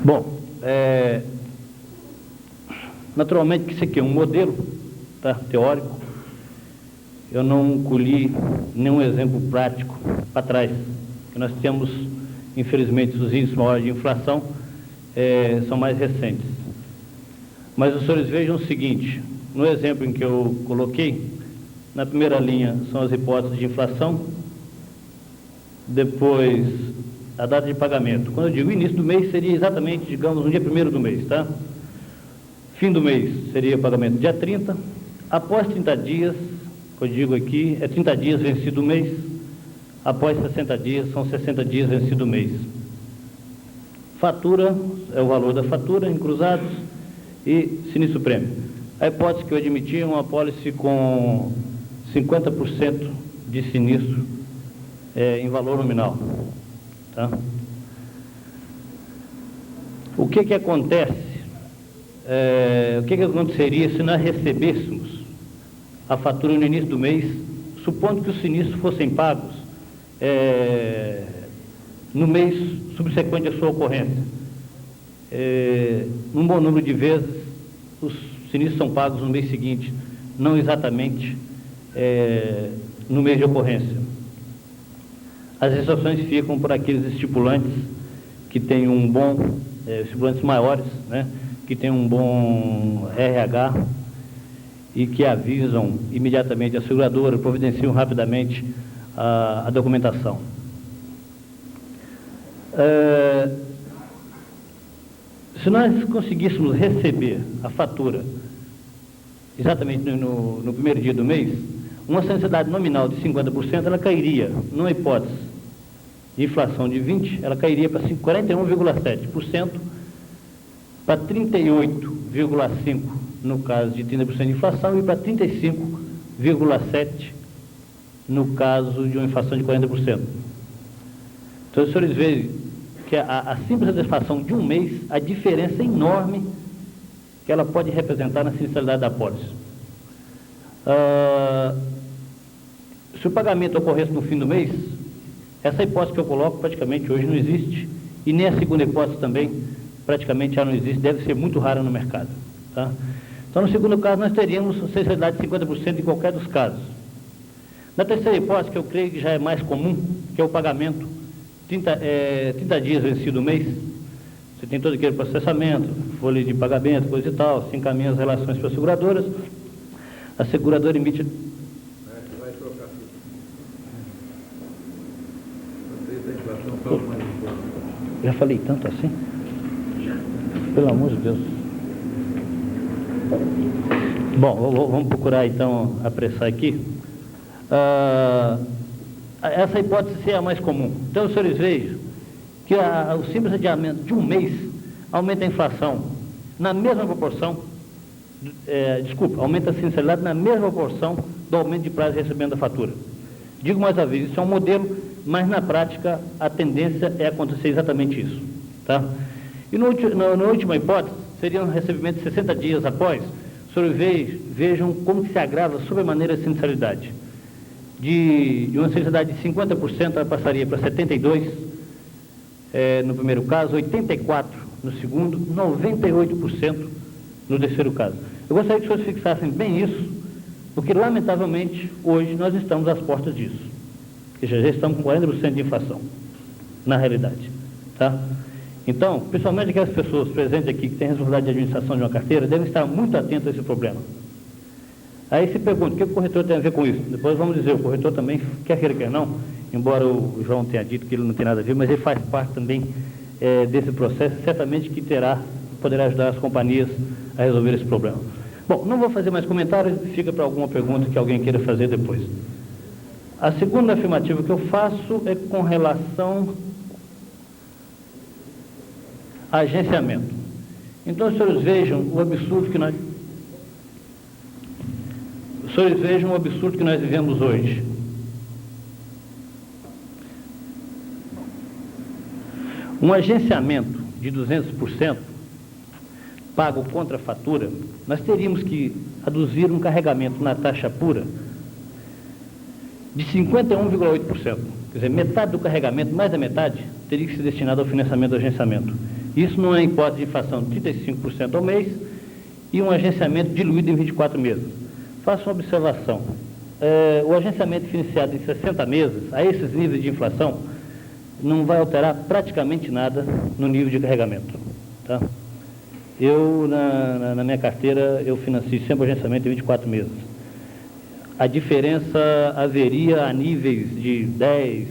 Bom, naturalmente que isso aqui é um modelo, tá, teórico. Eu não colhi nenhum exemplo prático para trás. Nós temos, infelizmente, os índices maiores de inflação são mais recentes. Mas os senhores vejam o seguinte, no exemplo em que eu coloquei, na primeira linha são as hipóteses de inflação, depois a data de pagamento. Quando eu digo início do mês, seria exatamente, digamos, no dia 1º do mês, tá? Fim do mês seria o pagamento dia 30. Após 30 dias, que eu digo aqui, é 30 dias vencido o mês. Após 60 dias, são 60 dias vencido o mês. Fatura, é o valor da fatura em cruzados e sinistro prêmio. A hipótese que eu admiti é uma apólice com 50% de sinistro em valor nominal. Tá? O que acontece? O que aconteceria se nós recebêssemos a fatura no início do mês, supondo que os sinistros fossem pagos no mês subsequente à sua ocorrência? Num bom número de vezes, os sinistros são pagos no mês seguinte, não exatamente no mês de ocorrência. As exceções ficam por aqueles estipulantes que têm um bom, estipulantes maiores, né, que têm um bom RH e que avisam imediatamente a seguradora, providenciam rapidamente a documentação. Se nós conseguíssemos receber a fatura exatamente no primeiro dia do mês, uma sensibilidade nominal de 50%, ela cairia, numa hipótese de inflação de 20%, ela cairia para 41,7%, para 38,5% no caso de 30% de inflação e para 35,7% no caso de uma inflação de 40%. Então, os senhores veem que a simples antecipação de um mês, a diferença enorme que ela pode representar na sinistralidade da apólice. Se o pagamento ocorresse no fim do mês, essa hipótese que eu coloco praticamente hoje não existe, e nem a segunda hipótese também praticamente já não existe, deve ser muito rara no mercado. Tá? Então, no segundo caso, nós teríamos sensibilidade de 50% em qualquer dos casos. Na terceira hipótese, que eu creio que já é mais comum, que é o pagamento 30 dias vencido o mês, você tem todo aquele processamento, folha de pagamento, coisa e tal, se encaminha as relações para as seguradoras, a seguradora emite... Vai trocar tudo. Já falei tanto assim? Pelo amor de Deus. Bom, vamos procurar então apressar aqui. Essa hipótese é a mais comum. Então, os senhores vejam que o simples adiamento de um mês aumenta a inflação na mesma proporção, aumenta a sinistralidade na mesma proporção do aumento de prazo de recebimento da fatura. Digo mais uma vez, isso é um modelo, mas na prática a tendência é acontecer exatamente isso. Tá? E na última hipótese, seria um recebimento de 60 dias após, os senhores vejam como que se agrava sobremaneira a sinistralidade. De uma sinistralidade de 50%, ela passaria para 72% no primeiro caso, 84% no segundo, 98% no terceiro caso. Eu gostaria que os senhores fixassem bem isso, porque, lamentavelmente, hoje nós estamos às portas disso. Porque já estamos com 40% de inflação, na realidade. Tá? Então, principalmente aquelas pessoas presentes aqui que têm responsabilidade de administração de uma carteira, devem estar muito atentos a esse problema. Aí se pergunta, o que o corretor tem a ver com isso? Depois vamos dizer, o corretor também, quer queira, quer não, embora o João tenha dito que ele não tem nada a ver, mas ele faz parte também desse processo, certamente que poderá ajudar as companhias a resolver esse problema. Bom, não vou fazer mais comentários, fica para alguma pergunta que alguém queira fazer depois. A segunda afirmativa que eu faço é com relação a agenciamento. Então, os senhores vejam o absurdo que nós... Os senhores vejam o absurdo que nós vivemos hoje. Um agenciamento de 200%, pago contra a fatura, nós teríamos que aduzir um carregamento na taxa pura de 51,8%. Quer dizer, metade do carregamento, mais da metade, teria que ser destinado ao financiamento do agenciamento. Isso numa hipótese de inflação de 35% ao mês e um agenciamento diluído em 24 meses. Faço uma observação. O agenciamento financiado em 60 meses, a esses níveis de inflação, não vai alterar praticamente nada no nível de carregamento. Tá? Eu, na minha carteira, eu financio sempre o agenciamento em 24 meses. A diferença haveria a níveis de 10,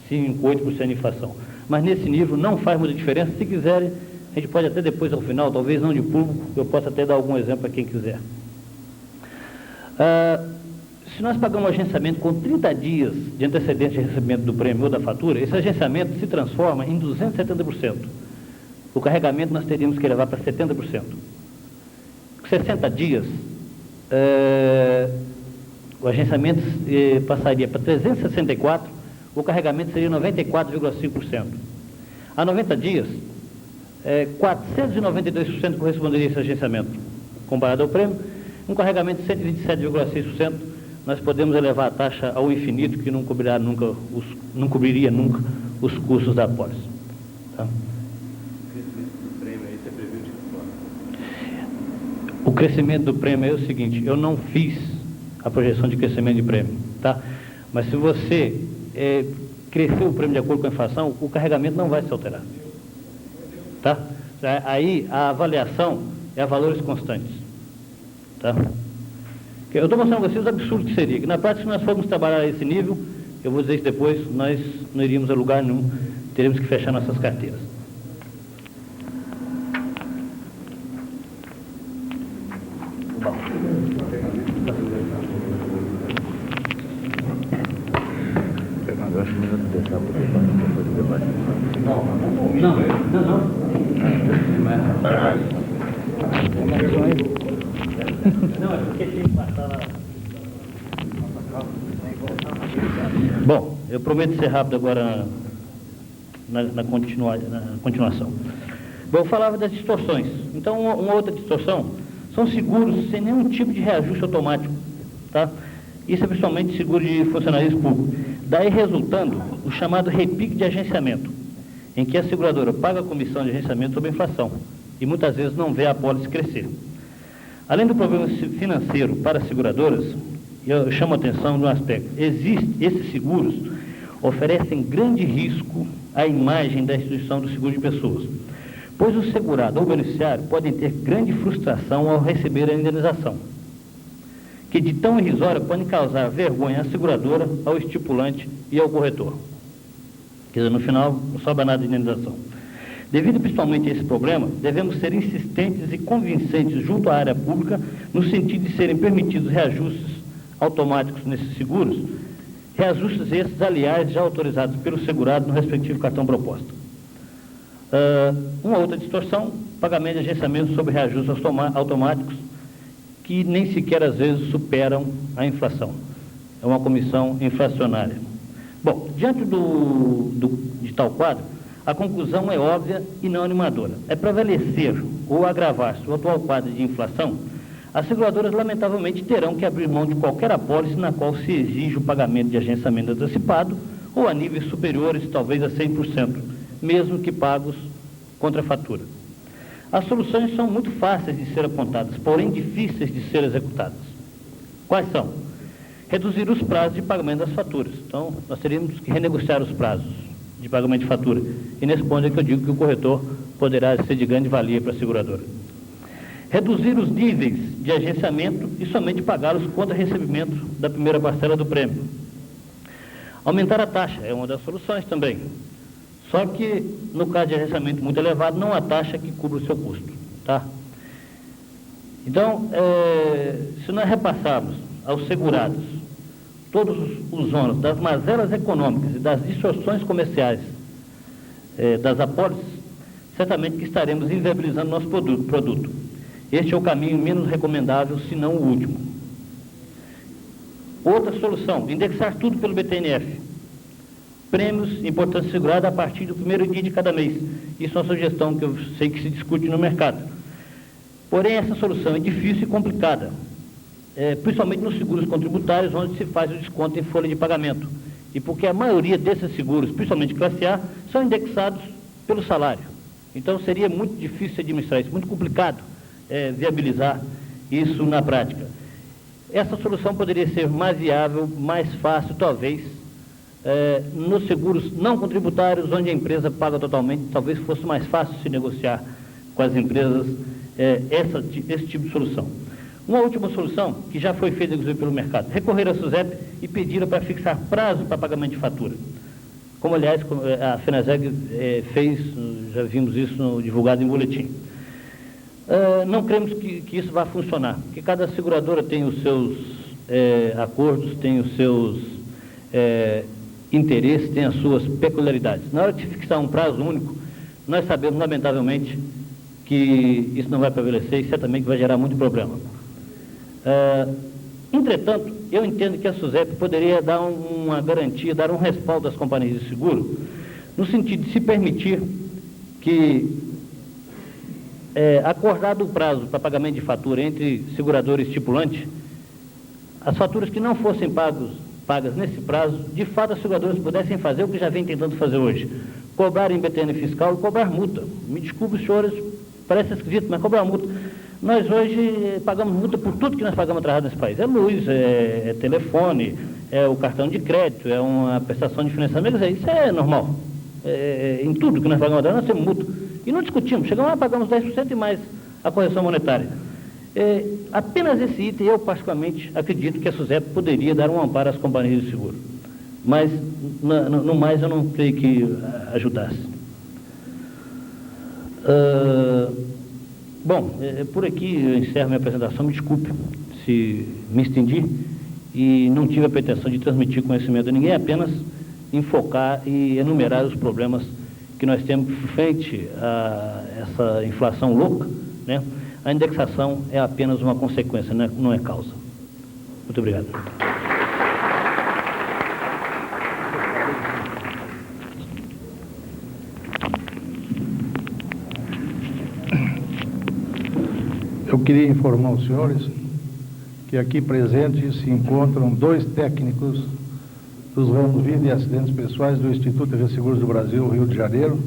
5, 8% de inflação. Mas nesse nível não faz muita diferença. Se quiserem, a gente pode até depois, ao final, talvez não de público, eu posso até dar algum exemplo para quem quiser. Se nós pagamos um agenciamento com 30 dias de antecedência de recebimento do prêmio ou da fatura, esse agenciamento se transforma em 270%. O carregamento nós teríamos que levar para 70%. Com 60 dias, o agenciamento passaria para 364%, o carregamento seria 94,5%. A 90 dias, 492% corresponderia a esse agenciamento, comparado ao prêmio. Um carregamento de 127,6%, nós podemos elevar a taxa ao infinito, que não cobriria nunca os custos da apólice. Tá? O crescimento do prêmio é o seguinte: eu não fiz a projeção de crescimento de prêmio, tá? Mas se você crescer o prêmio de acordo com a inflação, o carregamento não vai se alterar. Tá? Aí a avaliação é a valores constantes. Tá? Eu estou mostrando a vocês o absurdo que seria, que na prática, se nós formos trabalhar a esse nível, eu vou dizer isso depois, nós não iríamos a lugar nenhum, teríamos que fechar nossas carteiras. Bom. Eu acho melhor deixar para depois do debate. Não, é porque tem que passar lá. Bom, eu prometo ser rápido agora na continuação. Bom, eu falava das distorções. Então, uma outra distorção são seguros sem nenhum tipo de reajuste automático. Tá? Isso é principalmente seguro de funcionalismo público. Daí resultando o chamado repique de agenciamento, em que a seguradora paga a comissão de agenciamento sobre a inflação e muitas vezes não vê a apólice crescer. Além do problema financeiro para as seguradoras, eu chamo a atenção de um aspecto. Esses seguros oferecem grande risco à imagem da instituição do seguro de pessoas, pois o segurado ou o beneficiário podem ter grande frustração ao receber a indenização, que de tão irrisória podem causar vergonha à seguradora, ao estipulante e ao corretor. Quer dizer, no final, não sobra nada de indenização. Devido principalmente a esse problema, devemos ser insistentes e convincentes junto à área pública, no sentido de serem permitidos reajustes automáticos nesses seguros, reajustes esses, aliás, já autorizados pelo segurado no respectivo cartão proposta. Uma outra distorção, pagamento de agenciamento sobre reajustes automáticos, que nem sequer às vezes superam a inflação. É uma comissão inflacionária. Bom, diante de tal quadro, a conclusão é óbvia e não animadora. É prevalecer ou agravar-se o atual quadro de inflação, as seguradoras lamentavelmente terão que abrir mão de qualquer apólice na qual se exige o pagamento de agenciamento antecipado ou a níveis superiores, talvez a 100%, mesmo que pagos contra a fatura. As soluções são muito fáceis de ser apontadas, porém difíceis de ser executadas. Quais são? Reduzir os prazos de pagamento das faturas. Então, nós teríamos que renegociar os prazos de pagamento de fatura. E nesse ponto é que eu digo que o corretor poderá ser de grande valia para a seguradora. Reduzir os níveis de agenciamento e somente pagá-los contra recebimento da primeira parcela do prêmio. Aumentar a taxa é uma das soluções também. Só que, no caso de agenciamento muito elevado, não há taxa que cubra o seu custo. Tá? Então, se nós repassarmos aos segurados todos os ônus das mazelas econômicas e das distorções comerciais das apólices, certamente que estaremos inviabilizando nosso produto. Este é o caminho menos recomendável, se não o último. Outra solução, indexar tudo pelo BTNF. Prêmios, importância segurada a partir do primeiro dia de cada mês. Isso é uma sugestão que eu sei que se discute no mercado. Porém, essa solução é difícil e complicada, principalmente nos seguros contributários, onde se faz o desconto em folha de pagamento. E porque a maioria desses seguros, principalmente classe A, são indexados pelo salário. Então seria muito difícil administrar isso, muito complicado viabilizar isso na prática. Essa solução poderia ser mais viável, mais fácil, talvez, nos seguros não contributários, onde a empresa paga totalmente. Talvez fosse mais fácil se negociar com as empresas esse tipo de solução. Uma última solução, que já foi feita inclusive pelo mercado, recorrer à SUSEP e pedir para fixar prazo para pagamento de fatura. Como, aliás, a FENASEG fez, já vimos isso divulgado em boletim. Não cremos que isso vá funcionar, porque cada seguradora tem os seus acordos, tem os seus interesses, tem as suas peculiaridades. Na hora de fixar um prazo único, nós sabemos, lamentavelmente, que isso não vai prevalecer e certamente vai gerar muito problema. Entretanto, eu entendo que a SUSEP poderia dar uma garantia, dar um respaldo às companhias de seguro, no sentido de se permitir que, acordado o prazo para pagamento de fatura entre segurador e estipulante, as faturas que não fossem pagas nesse prazo, de fato as seguradoras pudessem fazer o que já vem tentando fazer hoje, cobrar em BTN fiscal e cobrar multa. Me desculpe, senhores, parece esquisito, mas cobrar multa. Nós hoje pagamos multa por tudo que nós pagamos atrasado nesse país. É luz, é telefone, é o cartão de crédito, é uma prestação de financiamento. Isso é normal. Em tudo que nós pagamos atrasado, nós temos multa. E não discutimos. Chegamos lá, pagamos 10% e mais a correção monetária. Apenas esse item, eu particularmente acredito que a SUSEP poderia dar um amparo às companhias de seguro. Mas, no mais, eu não creio que ajudasse. Bom, por aqui eu encerro minha apresentação. Me desculpe se me estendi e não tive a pretensão de transmitir conhecimento a ninguém, apenas enfocar e enumerar os problemas que nós temos frente a essa inflação louca, né? A indexação é apenas uma consequência, não é causa. Muito obrigado. Eu queria informar os senhores que aqui presentes se encontram 2 técnicos dos ramos Vida e Acidentes Pessoais do Instituto de Resseguros do Brasil, Rio de Janeiro,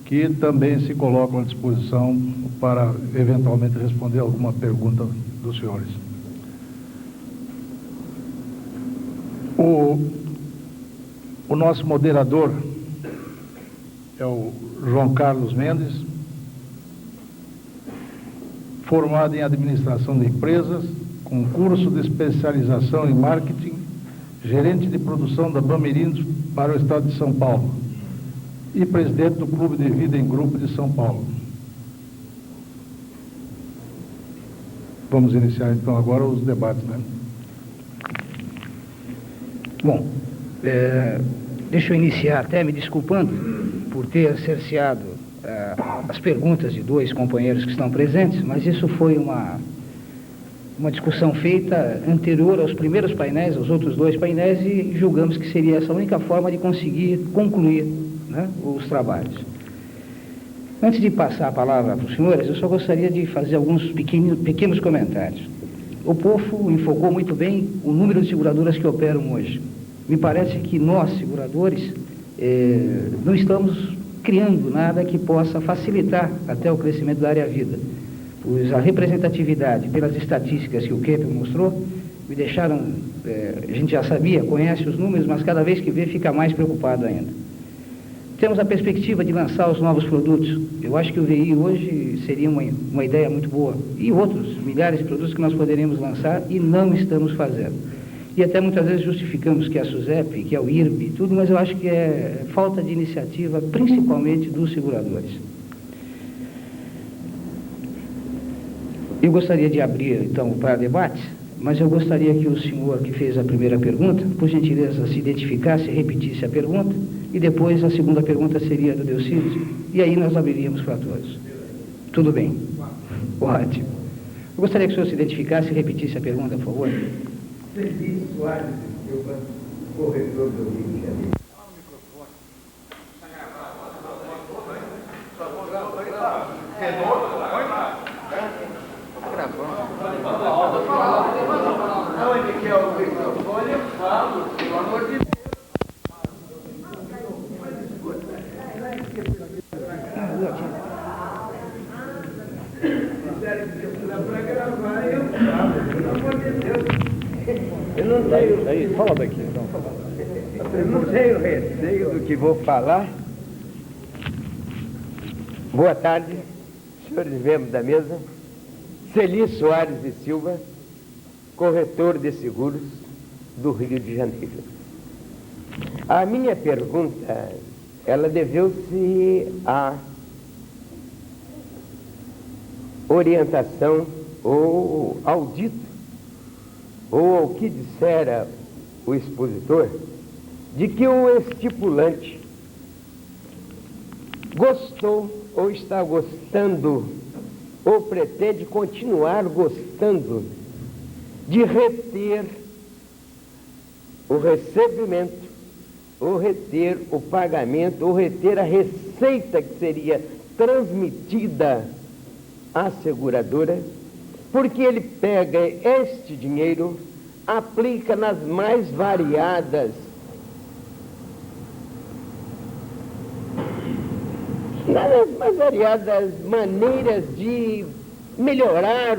que também se colocam à disposição para eventualmente responder alguma pergunta dos senhores. O nosso moderador é o João Carlos Mendes, formado em administração de empresas, com curso de especialização em marketing, gerente de produção da Bamerindos para o estado de São Paulo e presidente do Clube de Vida em Grupo de São Paulo. Vamos iniciar então agora os debates, né? Bom, deixa eu iniciar até me desculpando por ter cerceado as perguntas de 2 companheiros que estão presentes, mas isso foi uma discussão feita anterior aos primeiros painéis, aos outros 2 painéis, e julgamos que seria essa a única forma de conseguir concluir, né, os trabalhos. Antes de passar a palavra para os senhores, eu só gostaria de fazer alguns pequenos comentários. O POFO enfocou muito bem o número de seguradoras que operam hoje. Me parece que nós, seguradores, não estamos criando nada que possa facilitar até o crescimento da área vida. Pois a representatividade, pelas estatísticas que o Kepler mostrou, me deixaram, a gente já sabia, conhece os números, mas cada vez que vê fica mais preocupado ainda. Temos a perspectiva de lançar os novos produtos. Eu acho que o VI hoje seria uma ideia muito boa. E outros milhares de produtos que nós poderíamos lançar e não estamos fazendo. E até muitas vezes justificamos que é a SUSEP, que é o IRB e tudo, mas eu acho que é falta de iniciativa, principalmente dos seguradores. Eu gostaria de abrir, então, para debate, mas eu gostaria que o senhor que fez a primeira pergunta, por gentileza, se identificasse e repetisse a pergunta, e depois a segunda pergunta seria do Delcides, e aí nós abriríamos para todos. Tudo bem? Ótimo. Eu gostaria que o senhor se identificasse e repetisse a pergunta, por favor. Feliz Soares, eu corretor do Rio de Janeiro. Onde que é o microfone? Eu falo, pelo amor de Deus. Aí, fala daqui, então. Eu não tenho receio do que vou falar. Boa tarde, senhores membros da mesa. Celi Soares e Silva, corretor de seguros do Rio de Janeiro. A minha pergunta, ela deveu-se à orientação ou ao dito, ou ao que dissera o expositor, de que o estipulante gostou ou está gostando ou pretende continuar gostando de reter o recebimento, ou reter o pagamento, ou reter a receita que seria transmitida à seguradora, porque ele pega este dinheiro, aplica nas mais variadas maneiras de melhorar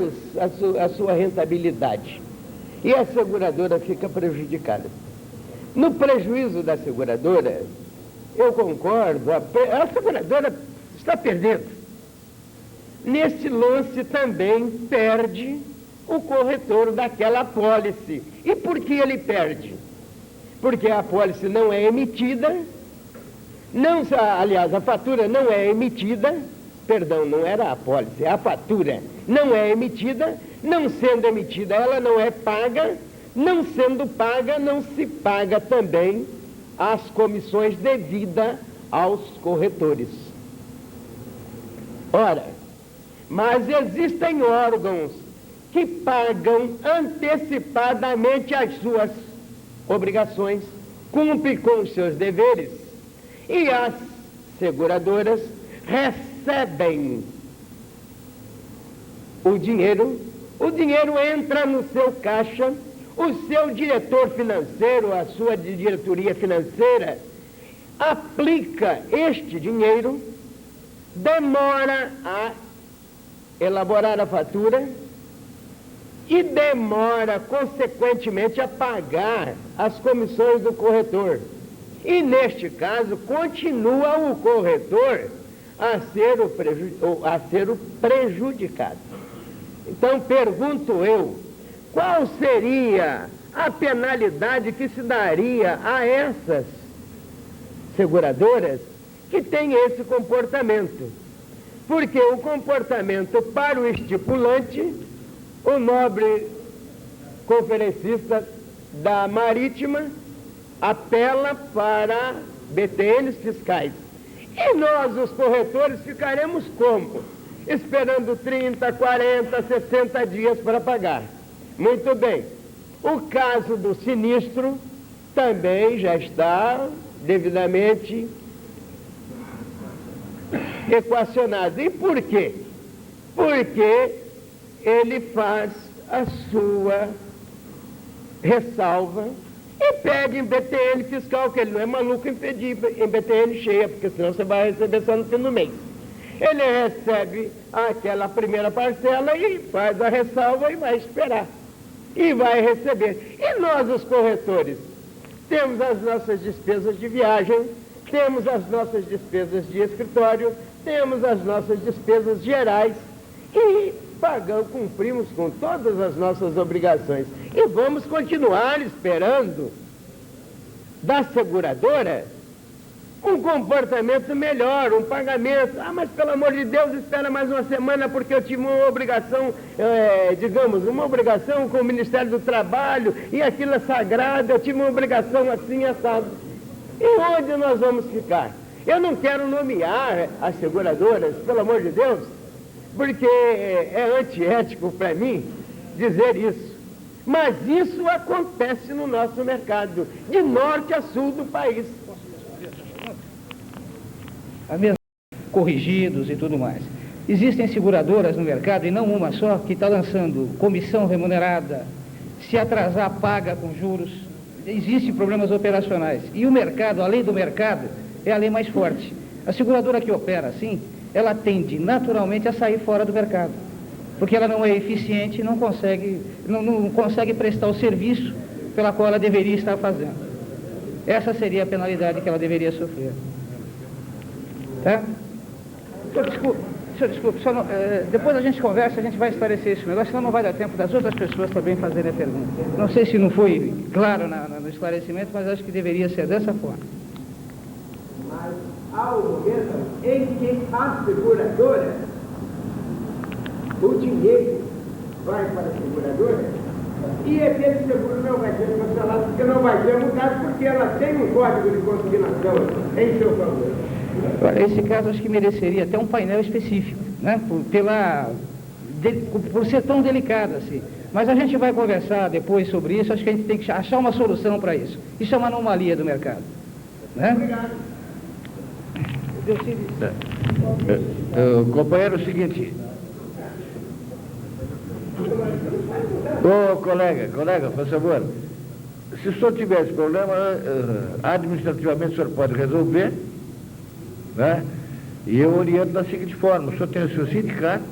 a sua rentabilidade. E a seguradora fica prejudicada. No prejuízo da seguradora, eu concordo, a seguradora está perdendo. Nesse lance também perde o corretor daquela apólice. E por que ele perde? Porque a apólice não é emitida, aliás, a fatura não é emitida, perdão, não era a apólice, a fatura não é emitida, não sendo emitida, ela não é paga, não sendo paga, não se paga também as comissões devidas aos corretores. Ora, mas existem órgãos que pagam antecipadamente as suas obrigações, cumprem com os seus deveres, e as seguradoras recebem o dinheiro entra no seu caixa, o seu diretor financeiro, a sua diretoria financeira, aplica este dinheiro, demora a elaborar a fatura e demora, consequentemente, a pagar as comissões do corretor. E, neste caso, continua o corretor a ser o prejudicado. Então, pergunto eu, qual seria a penalidade que se daria a essas seguradoras que têm esse comportamento? Porque o comportamento para o estipulante, o nobre conferencista da Marítima apela para BTNs fiscais. E nós, os corretores, ficaremos como? Esperando 30, 40, 60 dias para pagar. Muito bem. O caso do sinistro também já está devidamente equacionado. E por quê? Porque ele faz a sua ressalva e pede em BTN fiscal, que ele não é maluco em pedir em BTN cheia, porque senão você vai receber só no fim do mês. Ele recebe aquela primeira parcela e faz a ressalva e vai esperar. E vai receber. E nós, os corretores, temos as nossas despesas de viagem, temos as nossas despesas de escritório, temos as nossas despesas gerais e cumprimos com todas as nossas obrigações. E vamos continuar esperando da seguradora um comportamento melhor, um pagamento. Ah, mas pelo amor de Deus, espera mais uma semana porque eu tive uma obrigação, uma obrigação com o Ministério do Trabalho e aquilo é sagrado, eu tive uma obrigação assim, assado. E onde nós vamos ficar? Eu não quero nomear as seguradoras, pelo amor de Deus, porque é antiético para mim dizer isso. Mas isso acontece no nosso mercado, de norte a sul do país. Corrigidos e tudo mais. Existem seguradoras no mercado, e não uma só, que está lançando comissão remunerada, se atrasar, paga com juros. Existem problemas operacionais. E o mercado, a lei do mercado, é a lei mais forte. A seguradora que opera assim, ela tende naturalmente a sair fora do mercado, porque ela não é eficiente, não consegue prestar o serviço pela qual ela deveria estar fazendo. Essa seria a penalidade que ela deveria sofrer. Tá? Senhor, desculpe, só não, depois a gente conversa, a gente vai esclarecer esse negócio, senão não vai dar tempo das outras pessoas também fazerem a pergunta. Não sei se não foi claro no esclarecimento, mas acho que deveria ser dessa forma. Mas há um momento em que a seguradora, o dinheiro vai para a seguradora e aquele seguro não vai ser cancelado, porque não vai ser mudado, porque ela tem um código de consignação em seu favor. Olha, esse caso acho que mereceria até um painel específico, né? Por ser tão delicado assim. Mas a gente vai conversar depois sobre isso, acho que a gente tem que achar uma solução para isso. Isso é uma anomalia do mercado. Né? Obrigado. Companheiro, é o seguinte. Ô, colega, por favor. Se o senhor tiver esse problema, administrativamente o senhor pode resolver, né? E eu oriento da seguinte forma: o senhor tem o seu sindicato,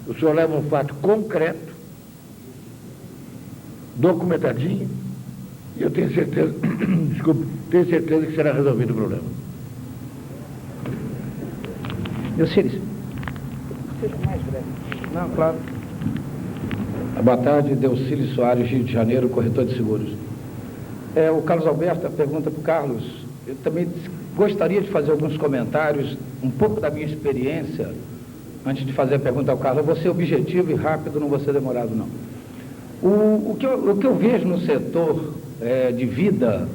o senhor leva um fato concreto, documentadinho, e eu tenho certeza, tenho certeza que será resolvido o problema. Delcíris. Seja mais breve. Não, claro. Boa tarde, Delcíris Soares, Rio de Janeiro, corretor de seguros. O Carlos Alberto pergunta para o Carlos. Eu também gostaria de fazer alguns comentários, um pouco da minha experiência, antes de fazer a pergunta ao Carlos. Eu vou ser objetivo e rápido, não vou ser demorado, não. O que eu vejo no setor de vida,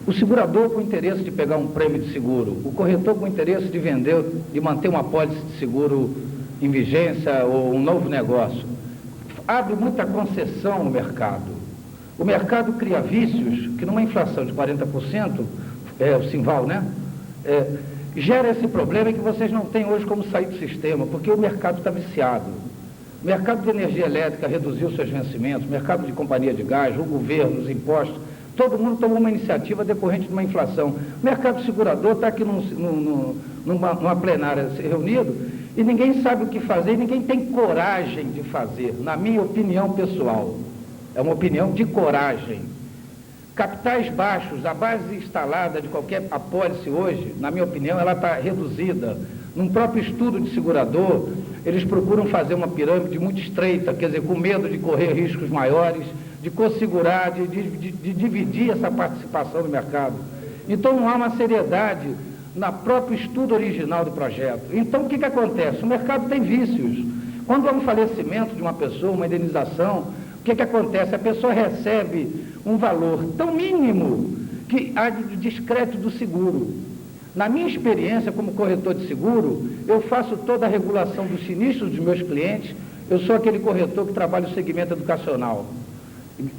o segurador com interesse de pegar um prêmio de seguro, o corretor com interesse de vender, de manter uma apólice de seguro em vigência ou um novo negócio, abre muita concessão no mercado. O mercado cria vícios que numa inflação de 40%, o Simval, né? Gera esse problema que vocês não têm hoje como sair do sistema, porque o mercado está viciado. O mercado de energia elétrica reduziu seus vencimentos, o mercado de companhia de gás, o governo, os impostos, todo mundo tomou uma iniciativa decorrente de uma inflação. O mercado segurador está aqui numa plenária reunido e ninguém sabe o que fazer, e ninguém tem coragem de fazer, na minha opinião pessoal. É uma opinião de coragem. Capitais baixos, a base instalada de qualquer apólice hoje, na minha opinião, ela está reduzida. Num próprio estudo de segurador, eles procuram fazer uma pirâmide muito estreita, quer dizer, com medo de correr riscos maiores, de co-segurar, de dividir essa participação no mercado. Então não há uma seriedade no próprio estudo original do projeto. Então o que acontece? O mercado tem vícios. Quando há um falecimento de uma pessoa, uma indenização, o que acontece? A pessoa recebe um valor tão mínimo que há de descrédito do seguro. Na minha experiência como corretor de seguro, eu faço toda a regulação dos sinistros dos meus clientes. Eu sou aquele corretor que trabalha no segmento educacional.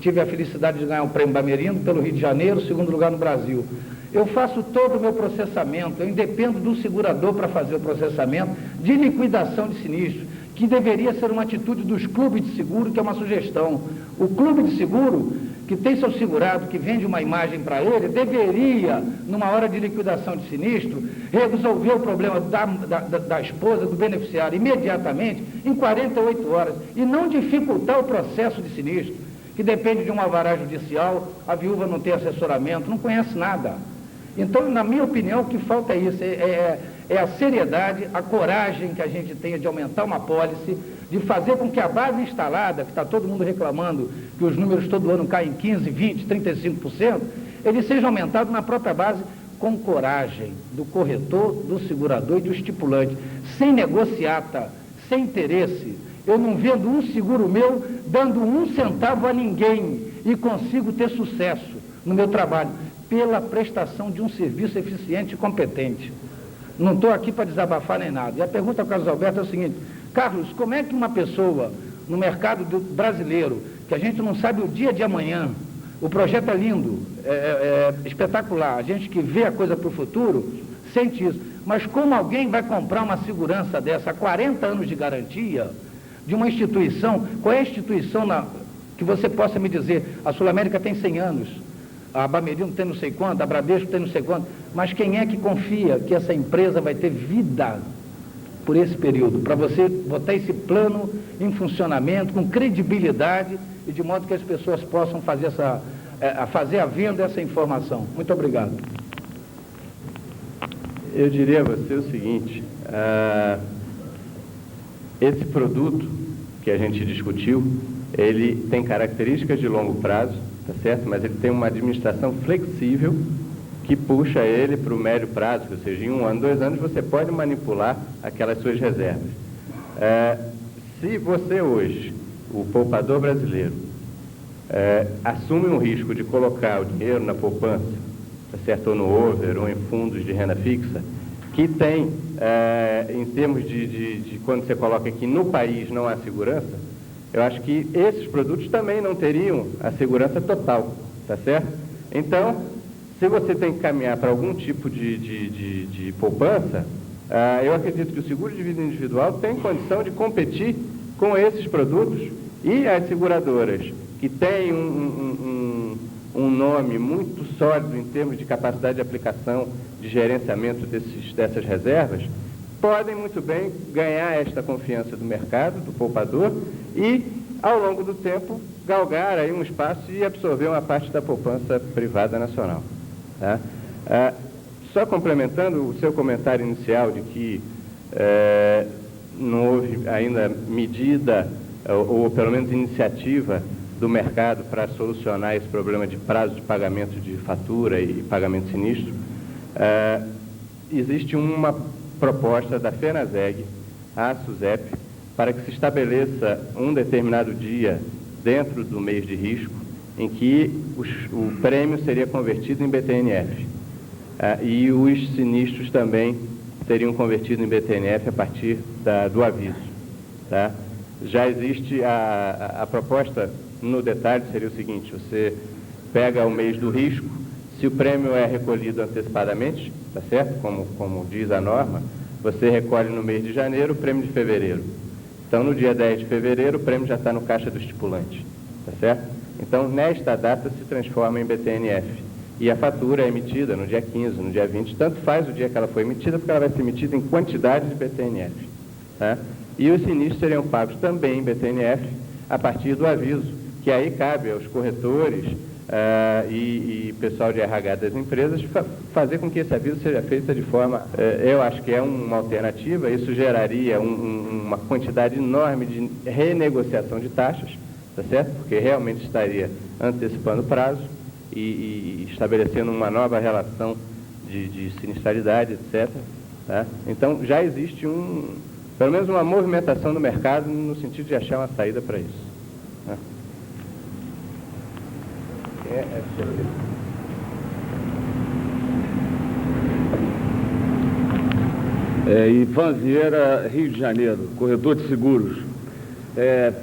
Tive a felicidade de ganhar um prêmio Bamerindo pelo Rio de Janeiro, segundo lugar no Brasil. Eu faço todo o meu processamento, eu independo do segurador para fazer o processamento de liquidação de sinistro, que deveria ser uma atitude dos clubes de seguro, que é uma sugestão. O clube de seguro, que tem seu segurado, que vende uma imagem para ele, deveria, numa hora de liquidação de sinistro, resolver o problema da esposa, do beneficiário, imediatamente, em 48 horas, e não dificultar o processo de sinistro, que depende de um alvará judicial, a viúva não tem assessoramento, não conhece nada. Então, na minha opinião, o que falta é isso, é a seriedade, a coragem que a gente tenha de aumentar uma apólice, de fazer com que a base instalada, que está todo mundo reclamando que os números todo ano caem 15%, 20%, 35%, ele seja aumentado na própria base com coragem do corretor, do segurador e do estipulante, sem negociata, sem interesse. Eu não vendo um seguro meu dando 1 centavo a ninguém e consigo ter sucesso no meu trabalho, pela prestação de um serviço eficiente e competente. Não estou aqui para desabafar nem nada. E a pergunta ao Carlos Alberto é o seguinte: Carlos, como é que uma pessoa no mercado brasileiro, que a gente não sabe o dia de amanhã, o projeto é lindo, é espetacular, a gente que vê a coisa para o futuro, sente isso. Mas como alguém vai comprar uma segurança dessa, 40 anos de garantia, de uma instituição? Qual é a instituição que você possa me dizer? A Sul América tem 100 anos, a Bamerindo tem não sei quanto, a Bradesco tem não sei quanto, mas quem é que confia que essa empresa vai ter vida? por esse período, para você botar esse plano em funcionamento com credibilidade e de modo que as pessoas possam fazer fazer a venda dessa informação. Muito obrigado. Eu diria a você o seguinte, esse produto que a gente discutiu, ele tem características de longo prazo, tá certo? Mas ele tem uma administração flexível que puxa ele para o médio prazo, ou seja, em 1 ano, 2 anos, você pode manipular aquelas suas reservas. Se você hoje, o poupador brasileiro, assume um risco de colocar o dinheiro na poupança, tá certo? Ou no over, ou em fundos de renda fixa, que tem, em termos de quando você coloca aqui no país não há segurança, eu acho que esses produtos também não teriam a segurança total, tá certo? Então, se você tem que caminhar para algum tipo de poupança, eu acredito que o seguro de vida individual tem condição de competir com esses produtos e as seguradoras que têm um nome muito sólido em termos de capacidade de aplicação, de gerenciamento dessas reservas, podem muito bem ganhar esta confiança do mercado, do poupador, e, ao longo do tempo, galgar aí um espaço e absorver uma parte da poupança privada nacional. Tá? Só complementando o seu comentário inicial de que não houve ainda medida, ou pelo menos iniciativa do mercado para solucionar esse problema de prazo de pagamento de fatura e pagamento sinistro, existe uma proposta da FENASEG à SUSEP para que se estabeleça um determinado dia dentro do mês de risco em que o prêmio seria convertido em BTNF e os sinistros também seriam convertidos em BTNF a partir do aviso. Tá? Já existe a proposta, no detalhe, seria o seguinte: você pega o mês do risco, se o prêmio é recolhido antecipadamente, tá certo? Como diz a norma, você recolhe no mês de janeiro o prêmio de fevereiro. Então, no dia 10 de fevereiro, o prêmio já está no caixa do estipulante, tá certo? Então, nesta data, se transforma em BTNF. E a fatura é emitida no dia 15, no dia 20, tanto faz o dia que ela foi emitida, porque ela vai ser emitida em quantidade de BTNF. Tá? E os sinistros seriam pagos também em BTNF a partir do aviso, que aí cabe aos corretores e pessoal de RH das empresas fazer com que esse aviso seja feito de forma... eu acho que é uma alternativa, isso geraria uma quantidade enorme de renegociação de taxas, tá certo? Porque realmente estaria antecipando o prazo e estabelecendo uma nova relação de sinistralidade, etc. Tá? Então, já existe pelo menos uma movimentação no mercado no sentido de achar uma saída para isso. Tá? Ivan Vieira, Rio de Janeiro, corretor de seguros.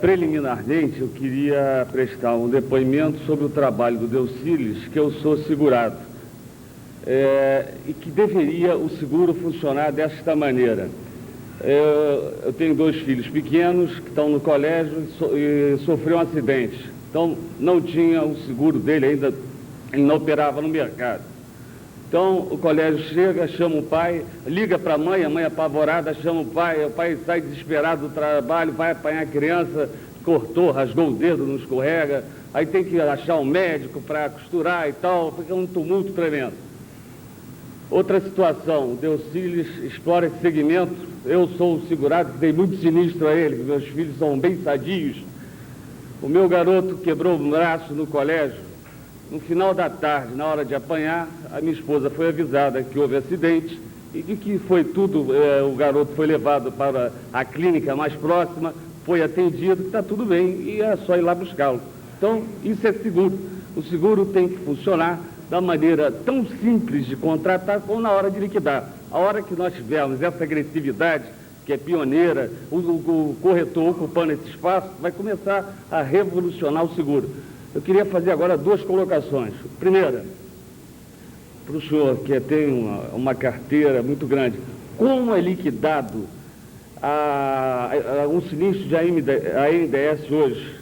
Preliminarmente, eu queria prestar um depoimento sobre o trabalho do Deucílis, que eu sou segurado, e que deveria o seguro funcionar desta maneira. Eu tenho 2 filhos pequenos que estão no colégio e sofreu um acidente. Então, não tinha o seguro dele ainda, ele não operava no mercado. Então, o colégio chega, chama o pai, liga para a mãe apavorada, chama o pai sai desesperado do trabalho, vai apanhar a criança, cortou, rasgou o dedo, não escorrega, aí tem que achar um médico para costurar e tal, fica um tumulto tremendo. Outra situação, o Deucílis explora esse segmento, eu sou o segurado, que dei muito sinistro a ele, meus filhos são bem sadios. O meu garoto quebrou o braço no colégio. No final da tarde, na hora de apanhar, a minha esposa foi avisada que houve acidente e de que foi tudo, o garoto foi levado para a clínica mais próxima, foi atendido, está tudo bem e é só ir lá buscá-lo. Então, isso é seguro. O seguro tem que funcionar da maneira tão simples de contratar como na hora de liquidar. A hora que nós tivermos essa agressividade, que é pioneira, o corretor ocupando esse espaço, vai começar a revolucionar o seguro. Eu queria fazer agora 2 colocações. Primeira, para o senhor que tem uma carteira muito grande, como é liquidado um sinistro de ANDS hoje,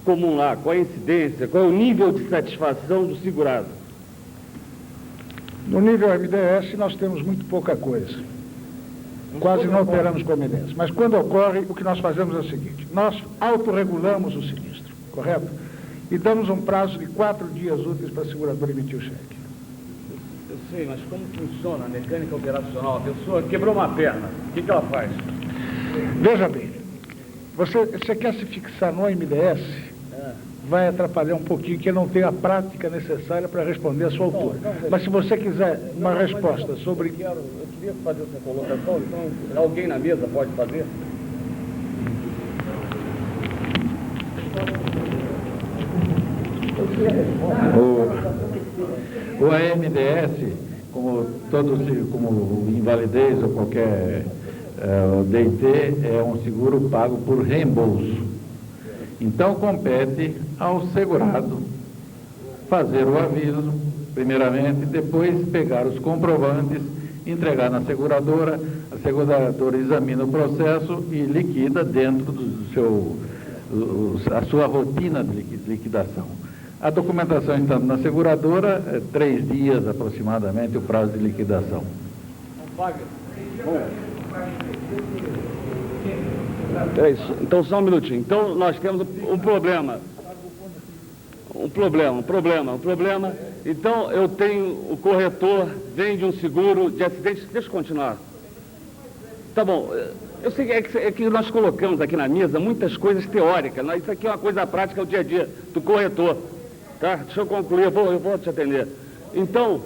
comum lá? Qual é a incidência? Qual é o nível de satisfação do segurado? No nível MDS nós temos muito pouca coisa. quase não operamos com eminência. Mas quando ocorre, o que nós fazemos é o seguinte: nós autorregulamos o sinistro, correto? E damos um prazo de 4 dias úteis para a seguradora emitir o cheque. Eu sei, mas como funciona a mecânica operacional? A pessoa quebrou uma perna, o que ela faz? Veja bem, você quer se fixar no MDS, vai atrapalhar um pouquinho, que não tem a prática necessária para responder à sua altura. Mas se você quiser uma resposta sobre... Eu queria fazer essa colocação, então alguém na mesa pode fazer? O AMDS, como invalidez ou qualquer DIT, é um seguro pago por reembolso. Então, compete ao segurado fazer o aviso, primeiramente, depois pegar os comprovantes, entregar na seguradora, a seguradora examina o processo e liquida dentro a sua rotina de liquidação. A documentação, estando na seguradora, é 3 dias aproximadamente o prazo de liquidação. Não paga? Bom. É isso. Então, só um minutinho. Então, nós temos um problema. Um problema. Então, eu tenho o corretor, vende um seguro de acidente. Deixa eu continuar. Tá bom. Eu sei que nós colocamos aqui na mesa muitas coisas teóricas. Isso aqui é uma coisa prática, é o dia a dia do corretor. Tá? Deixa eu concluir, eu vou te atender. Então...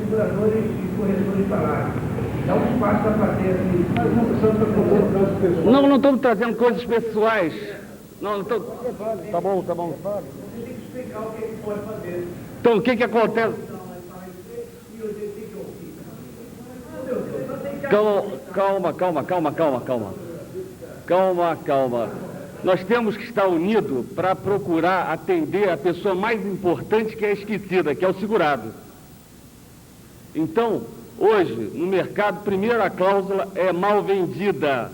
seguradores e corretores falaram. Dá um espaço para plateia assim. Não estamos trazendo coisas pessoais. Não tô... Tá bom. Você tem que explicar o que ele pode fazer. Então, o que acontece? Calma. Nós temos que estar unidos para procurar atender a pessoa mais importante que é esquecida, que é o segurado. Então, hoje, no mercado, primeiro a cláusula é mal vendida.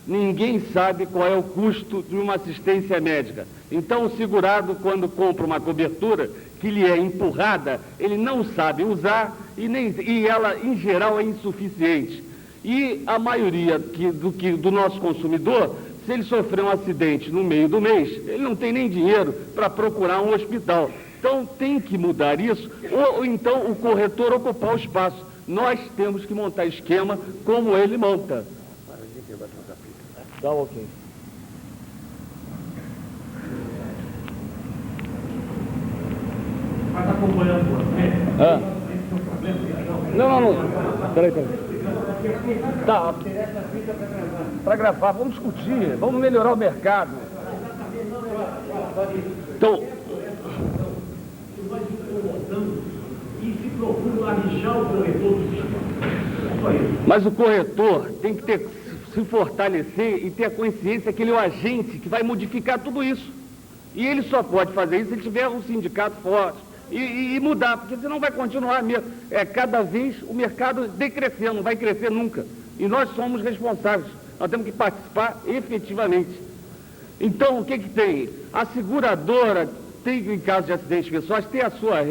Ninguém sabe qual é o custo de uma assistência médica. Então, o segurado, quando compra uma cobertura que lhe é empurrada, ele não sabe usar e ela, em geral, é insuficiente. E a maioria do nosso consumidor, se ele sofrer um acidente no meio do mês, ele não tem nem dinheiro para procurar um hospital. Então, tem que mudar isso, ou então o corretor ocupar o espaço. Nós temos que montar esquema como ele monta. Tá ok. Mas acompanhando você, Não. Peraí. Tá. Para gravar, vamos discutir, vamos melhorar o mercado. Então... E se procura arranjar o corretor do sistema. Mas o corretor tem que se fortalecer e ter a consciência que ele é o agente que vai modificar tudo isso. E ele só pode fazer isso se ele tiver um sindicato forte e mudar, porque senão vai continuar mesmo. Cada vez o mercado decrescendo, não vai crescer nunca. E nós somos responsáveis, nós temos que participar efetivamente. Então, o que tem? A seguradora tem, em caso de acidentes pessoais, ter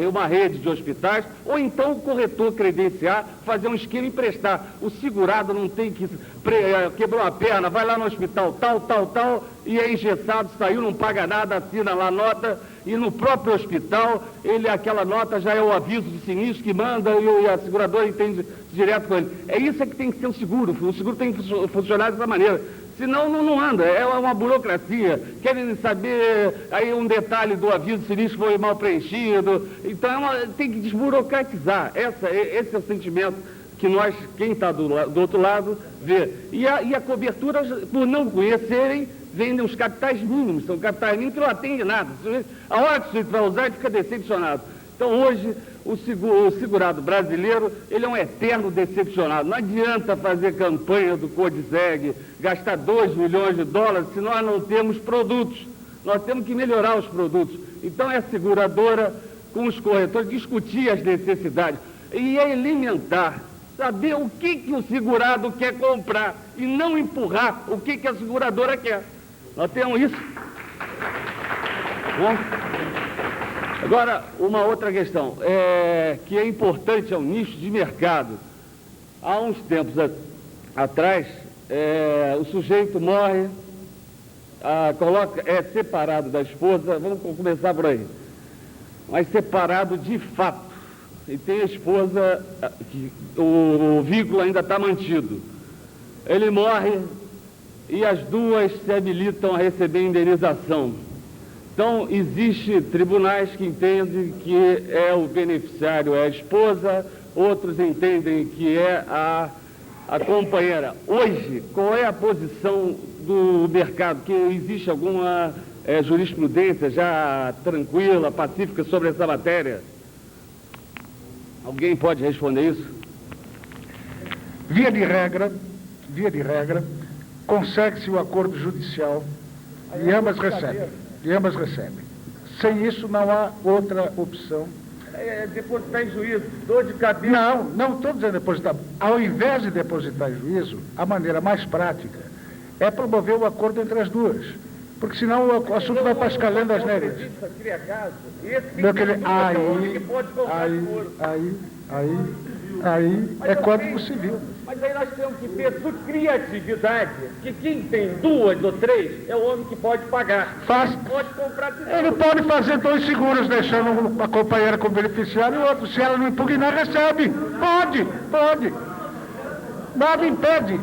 uma rede de hospitais, ou então o corretor credenciar, fazer um esquema e emprestar. O segurado não tem que... quebrou uma perna, vai lá no hospital, tal, e é engessado, saiu, não paga nada, assina lá a nota, e no próprio hospital, aquela nota já é o aviso de sinistro que manda, e a seguradora entende direto com ele. É isso que tem que ser o seguro tem que funcionar dessa maneira. Senão não anda, é uma burocracia. Querem saber aí um detalhe do aviso sinistro foi mal preenchido. Então tem que desburocratizar. Esse é o sentimento que quem está do outro lado, vê. E a cobertura, por não conhecerem, vendem os capitais mínimos. São capitais mínimos que não atendem nada. A hora que o sujeito vai usar, ele fica decepcionado. Então hoje, o segurado brasileiro, ele é um eterno decepcionado. Não adianta fazer campanha do CODISEG, gastar 2 milhões de dólares, se nós não temos produtos. Nós temos que melhorar os produtos. Então é a seguradora, com os corretores, discutir as necessidades. E é elementar, saber o que o segurado quer comprar e não empurrar o que a seguradora quer. Nós temos isso. Bom? Agora, uma outra questão, que é importante, é um nicho de mercado. Há uns tempos atrás, o sujeito morre, é separado da esposa, vamos começar por aí, mas separado de fato, e tem a esposa, o vínculo ainda está mantido. Ele morre e as duas se habilitam a receber indenização. Então, existem tribunais que entendem que o beneficiário é a esposa, outros entendem que é a companheira. Hoje, qual é a posição do mercado? Que existe alguma jurisprudência já tranquila, pacífica sobre essa matéria? Alguém pode responder isso? Via de regra, consegue-se o acordo judicial e ambas recebem. Sem isso não há outra opção. Depositar em juízo, dor de cabeça. Não estou dizendo depositar. Ao invés de depositar em juízo, a maneira mais prática é promover o acordo entre as duas. Porque senão o assunto vai para escalando as negras. Aí é Código Civil. Mas aí nós temos que ter sua criatividade, que quem tem 2 ou 3 é o homem que pode pagar. Pode comprar tesouro. Ele pode fazer 2 seguros, deixando uma companheira como beneficiário e outro. Se ela não impugnar, recebe. Pode. Nada impede.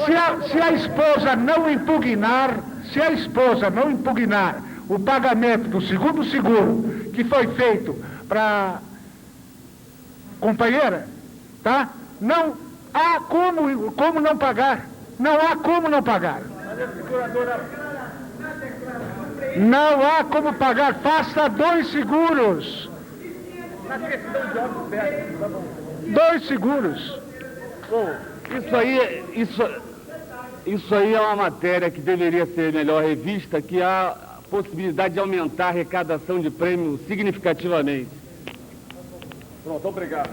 Se a esposa não impugnar o pagamento do segundo seguro que foi feito para companheira, tá? Não há como não pagar. Não há como não pagar. Não há como pagar. Faça 2 seguros. 2 seguros. Bom, isso aí é uma matéria que deveria ser melhor revista, que há a possibilidade de aumentar a arrecadação de prêmio significativamente. Pronto, obrigado.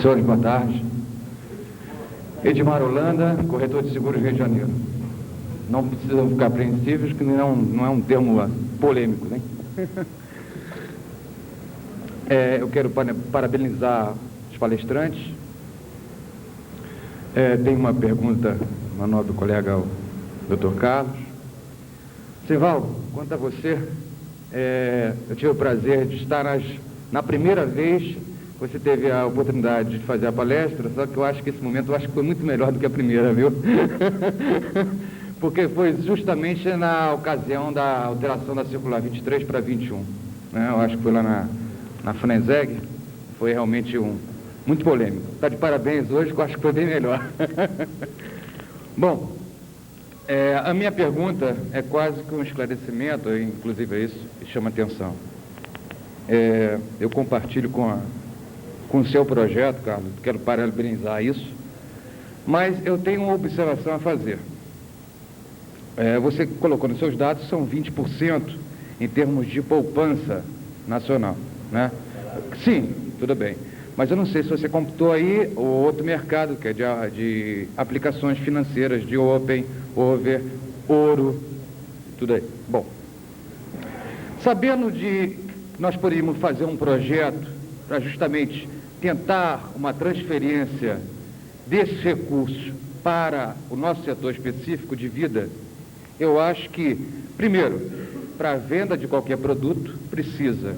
Senhores, boa tarde. Edmar Holanda, corretor de seguros Rio de Janeiro. Não precisam ficar apreensivos, que não é um termo polêmico, né? Eu quero parabenizar os palestrantes. Tem uma pergunta, uma nobre colega, o Dr. Carlos. Sivaldo, quanto a você, eu tive o prazer de estar na primeira vez que você teve a oportunidade de fazer a palestra, só que eu acho que esse momento foi muito melhor do que a primeira, viu? Porque foi justamente na ocasião da alteração da circular 23 para 21. Né? Eu acho que foi lá na FNESEG, foi realmente muito polêmico. Está de parabéns hoje, que eu acho que foi bem melhor. Bom, a minha pergunta é quase que um esclarecimento, inclusive é isso que chama atenção. Eu compartilho com o seu projeto, Carlos, quero parabenizar isso, mas eu tenho uma observação a fazer. Você colocou nos seus dados, são 20% em termos de poupança nacional, né? Sim, tudo bem. Mas eu não sei se você computou aí o outro mercado, que é de aplicações financeiras, de Open, Over, Ouro, tudo aí. Bom, sabendo de nós poderíamos fazer um projeto para justamente tentar uma transferência desses recursos para o nosso setor específico de vida, eu acho que, primeiro, para a venda de qualquer produto, precisa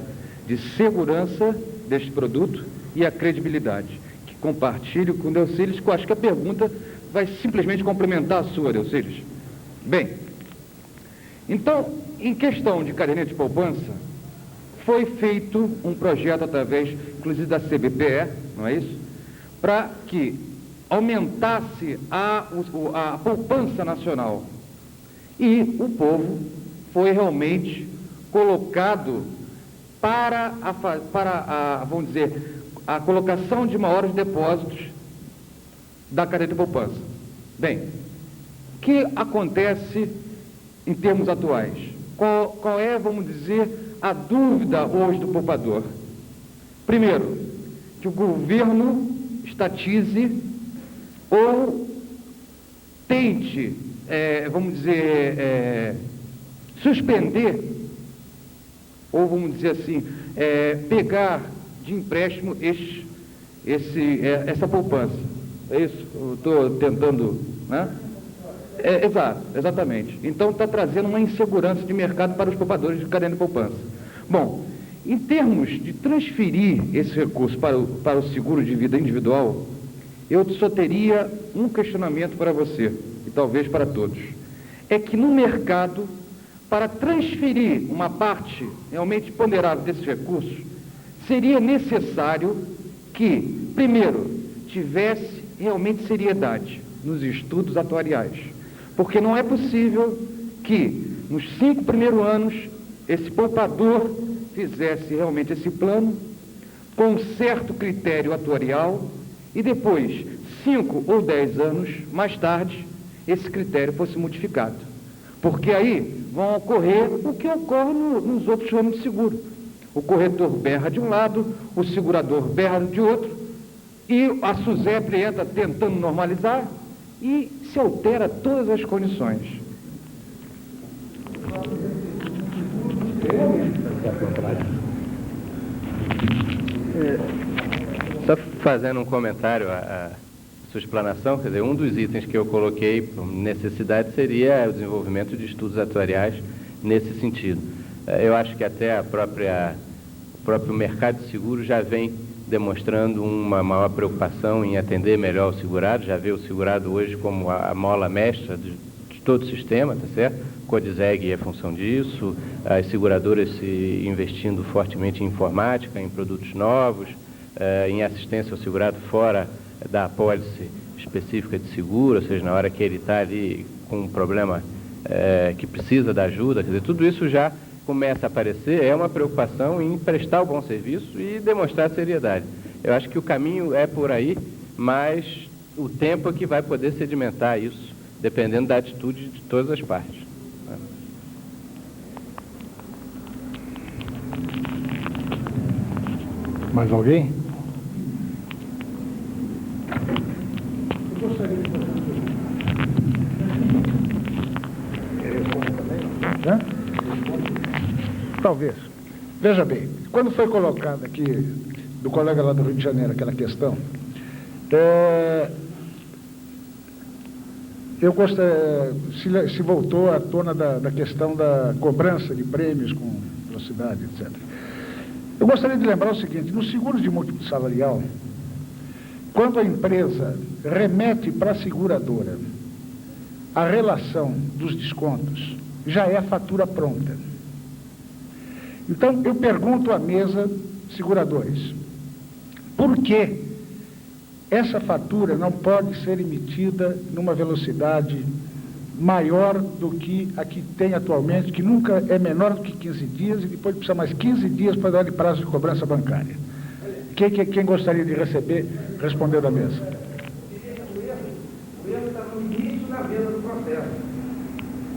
de segurança deste produto e a credibilidade. Que compartilho com o Delcílios, que eu acho que a pergunta vai simplesmente complementar a sua, Delcílios. Bem, então, em questão de caderneta de poupança, foi feito um projeto através, inclusive, da CBPE, não é isso? Para que aumentasse a poupança nacional. E o povo foi realmente colocado para vamos dizer, a colocação de maiores depósitos da caderneta de poupança. Bem, que acontece em termos atuais? Qual é, vamos dizer, a dúvida hoje do poupador? Primeiro, que o governo estatize ou tente, vamos dizer, suspender, ou vamos dizer assim, pegar de empréstimo essa poupança. É isso? Eu estou tentando, né? Exatamente. Então está trazendo uma insegurança de mercado para os poupadores de caderno de poupança. Bom, em termos de transferir esse recurso para o seguro de vida individual, eu só teria um questionamento para você, e talvez para todos. É que no mercado, para transferir uma parte realmente ponderável desses recursos, seria necessário que, primeiro, tivesse realmente seriedade nos estudos atuariais. Porque não é possível que, nos 5 primeiros anos, esse poupador fizesse realmente esse plano com um certo critério atuarial e depois, 5 ou 10 anos mais tarde, esse critério fosse modificado. Porque aí vão ocorrer o que ocorre nos outros ramos de seguro. O corretor berra de um lado, o segurador berra de outro, e a SUSEP entra tentando normalizar e se altera todas as condições. Só fazendo um comentário à sua explanação, quer dizer, um dos itens que eu coloquei por necessidade seria o desenvolvimento de estudos atuariais nesse sentido. Eu acho que até o próprio mercado de seguros já vem demonstrando uma maior preocupação em atender melhor o segurado, já vê o segurado hoje como a mola mestra de todo o sistema, tá certo? O Codiseg é função disso, as seguradoras se investindo fortemente em informática, em produtos novos, em assistência ao segurado fora da apólice específica de seguro, ou seja, na hora que ele está ali com um problema que precisa da ajuda, quer dizer, tudo isso já começa a aparecer, é uma preocupação em prestar o bom serviço e demonstrar seriedade. Eu acho que o caminho é por aí, mas o tempo é que vai poder sedimentar isso, dependendo da atitude de todas as partes. Mais alguém? Talvez. Veja bem, quando foi colocada aqui, do colega lá do Rio de Janeiro, aquela questão, eu gostaria, se voltou à tona da questão da cobrança de prêmios com velocidade, etc. Eu gostaria de lembrar o seguinte, nos seguros de múltiplo salarial, quando a empresa remete para a seguradora a relação dos descontos, já é a fatura pronta. Então, eu pergunto à mesa, seguradores, por que essa fatura não pode ser emitida numa velocidade maior do que a que tem atualmente, que nunca é menor do que 15 dias, e depois precisa mais 15 dias para dar de prazo de cobrança bancária? Quem gostaria de receber, responder da mesa? O erro está no início da venda do processo.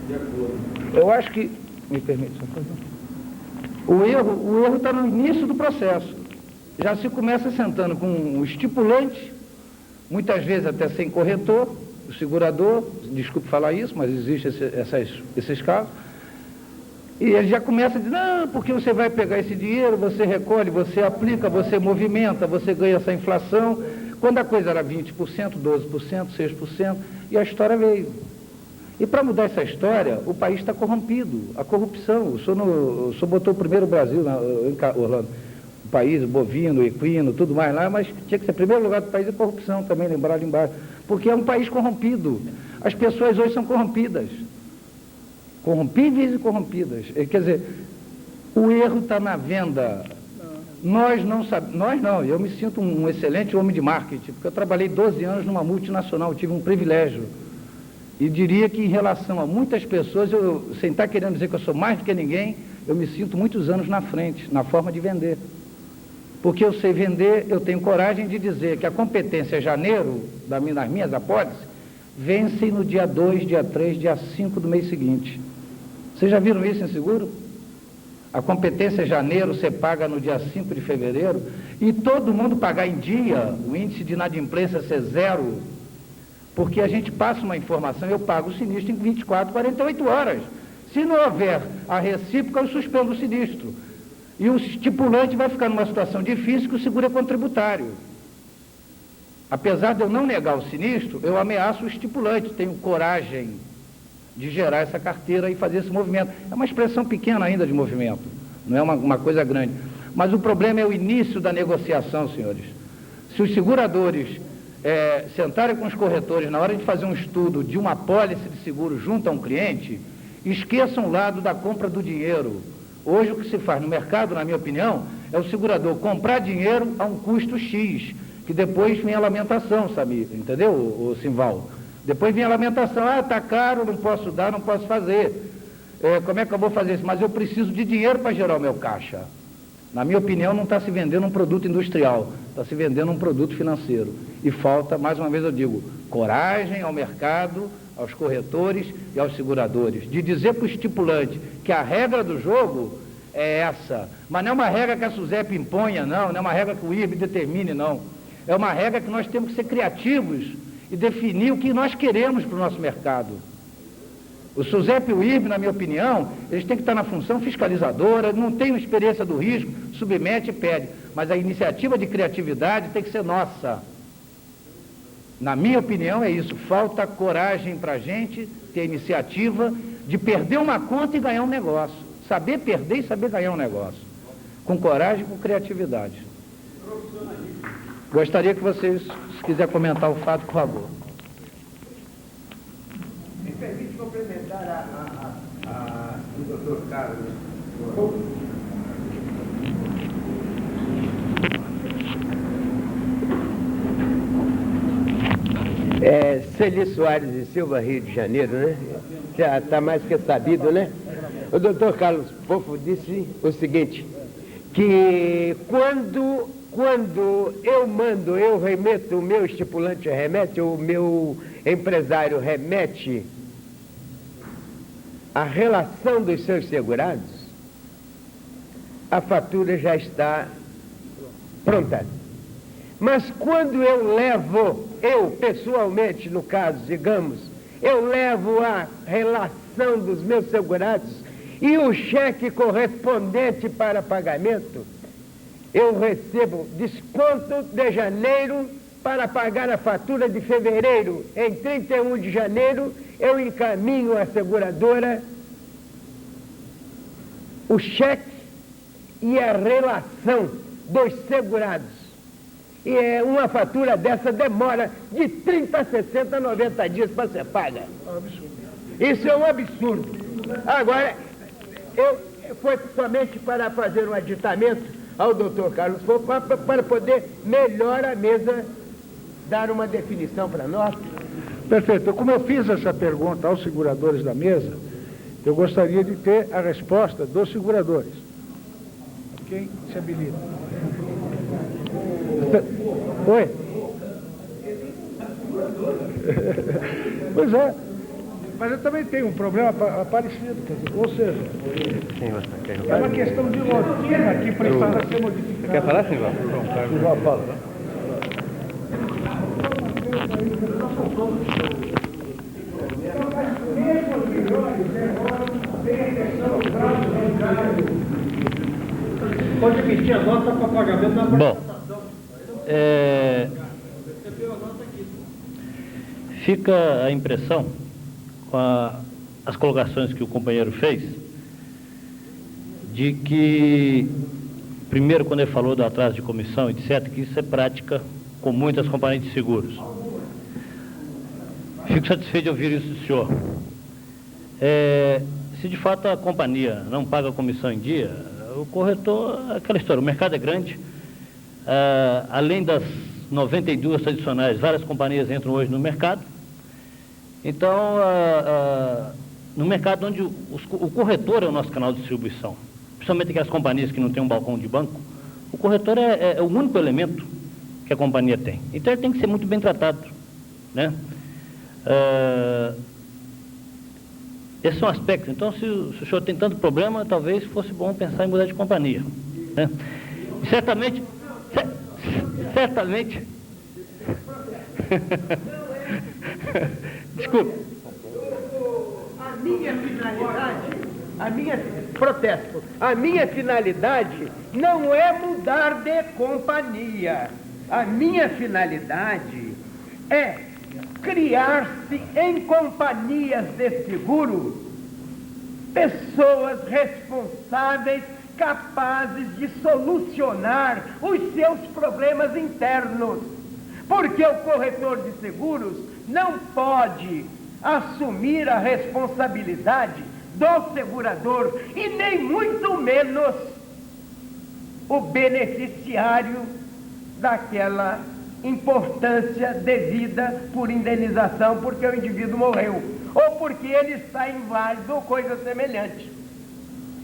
De acordo. Eu acho que... Me permite, só fazer. O erro está no início do processo. Já se começa sentando com um estipulante, muitas vezes até sem corretor, o segurador, desculpe falar isso, mas existem esses casos, e ele já começa a dizer, não, porque você vai pegar esse dinheiro, você recolhe, você aplica, você movimenta, você ganha essa inflação, quando a coisa era 20%, 12%, 6%, e a história veio. E para mudar essa história, o país está corrompido, a corrupção. O senhor botou o primeiro Brasil, em Orlando, o país bovino, equino, tudo mais lá, mas tinha que ser o primeiro lugar do país é corrupção também, lembrar ali embaixo. Porque é um país corrompido. As pessoas hoje são corrompidas. Corrompíveis e corrompidas. Quer dizer, o erro está na venda. Nós não, eu me sinto um excelente homem de marketing, porque eu trabalhei 12 anos numa multinacional, tive um privilégio. E diria que em relação a muitas pessoas, sem estar querendo dizer que eu sou mais do que ninguém, eu me sinto muitos anos na frente, na forma de vender. Porque eu sei vender, eu tenho coragem de dizer que a competência janeiro, nas minhas apólices, vencem no dia 2, dia 3, dia 5 do mês seguinte. Vocês já viram isso em seguro? A competência é janeiro, você paga no dia 5 de fevereiro, e todo mundo pagar em dia, o índice de inadimplência ser 0, porque a gente passa uma informação, eu pago o sinistro em 24, 48 horas. Se não houver a recíproca, eu suspendo o sinistro. E o estipulante vai ficar numa situação difícil que o seguro é contributário. Apesar de eu não negar o sinistro, eu ameaço o estipulante, tenho coragem de gerar essa carteira e fazer esse movimento. É uma expressão pequena ainda de movimento, não é uma coisa grande. Mas o problema é o início da negociação, senhores. Se os seguradores sentarem com os corretores na hora de fazer um estudo de uma apólice de seguro junto a um cliente, esqueçam o lado da compra do dinheiro. Hoje o que se faz no mercado, na minha opinião, é o segurador comprar dinheiro a um custo X, que depois vem a lamentação, sabe? Entendeu, o Simval? Depois vem a lamentação, está caro, não posso dar, não posso fazer. Como é que eu vou fazer isso? Mas eu preciso de dinheiro para gerar o meu caixa. Na minha opinião, não está se vendendo um produto industrial, está se vendendo um produto financeiro. E falta, mais uma vez eu digo, coragem ao mercado, aos corretores e aos seguradores, de dizer para o estipulante que a regra do jogo é essa, mas não é uma regra que a SUSEP imponha, não é uma regra que o IRB determine, não. É uma regra que nós temos que ser criativos e definir o que nós queremos para o nosso mercado. O SUSEP e o IRB, na minha opinião, eles têm que estar na função fiscalizadora, não tem experiência do risco, submete e pede, mas a iniciativa de criatividade tem que ser nossa. Na minha opinião é isso, falta coragem para a gente ter a iniciativa de perder uma conta e ganhar um negócio. Saber perder e saber ganhar um negócio. Com coragem e com criatividade. Gostaria que vocês, se quiser comentar o fato, por favor. Me permite complementar o doutor Carlos. Celi Soares e Silva, Rio de Janeiro, né? Já está mais que sabido, né? O doutor Carlos Pofo disse o seguinte, que quando eu remeto, o meu estipulante remete, o meu empresário remete a relação dos seus segurados, a fatura já está pronta. Mas quando eu levo, pessoalmente, no caso, digamos, eu levo a relação dos meus segurados e o cheque correspondente para pagamento, eu recebo desconto de janeiro para pagar a fatura de fevereiro. Em 31 de janeiro, eu encaminho à seguradora o cheque e a relação dos segurados. E uma fatura dessa demora de 30, 60, 90 dias para ser paga. Isso é um absurdo. Agora, foi somente para fazer um aditamento ao doutor Carlos Pofo, para poder melhor a mesa dar uma definição para nós. Perfeito. Como eu fiz essa pergunta aos seguradores da mesa, eu gostaria de ter a resposta dos seguradores. Quem se habilita? Oi? Pois é. Mas eu também tenho um problema parecido, quer dizer, ou seja, é uma questão de rotina que precisa ser modificada. Quer falar, senhor? Silva, fala. Pode emitir a nota para pagamento da participação. Bom, fica a impressão, com as colocações que o companheiro fez, de que, primeiro, quando ele falou do atraso de comissão, etc., que isso é prática com muitas companhias de seguros. Fico satisfeito de ouvir isso do senhor. Se de fato a companhia não paga a comissão em dia, o corretor, aquela história, o mercado é grande, além das 92 tradicionais, várias companhias entram hoje no mercado. Então, no mercado onde o corretor é o nosso canal de distribuição, principalmente aquelas companhias que não têm um balcão de banco, o corretor é o único elemento que a companhia tem. Então, ele tem que ser muito bem tratado, né? Esses são aspectos. Então, se o senhor tem tanto problema, talvez fosse bom pensar em mudar de companhia, né? Certamente... Desculpe. A minha finalidade não é mudar de companhia. A minha finalidade é criar-se em companhias de seguro pessoas responsáveis, capazes de solucionar os seus problemas internos. Porque o corretor de seguros não pode assumir a responsabilidade do segurador e nem muito menos o beneficiário daquela importância devida por indenização porque o indivíduo morreu ou porque ele está inválido ou coisa semelhante.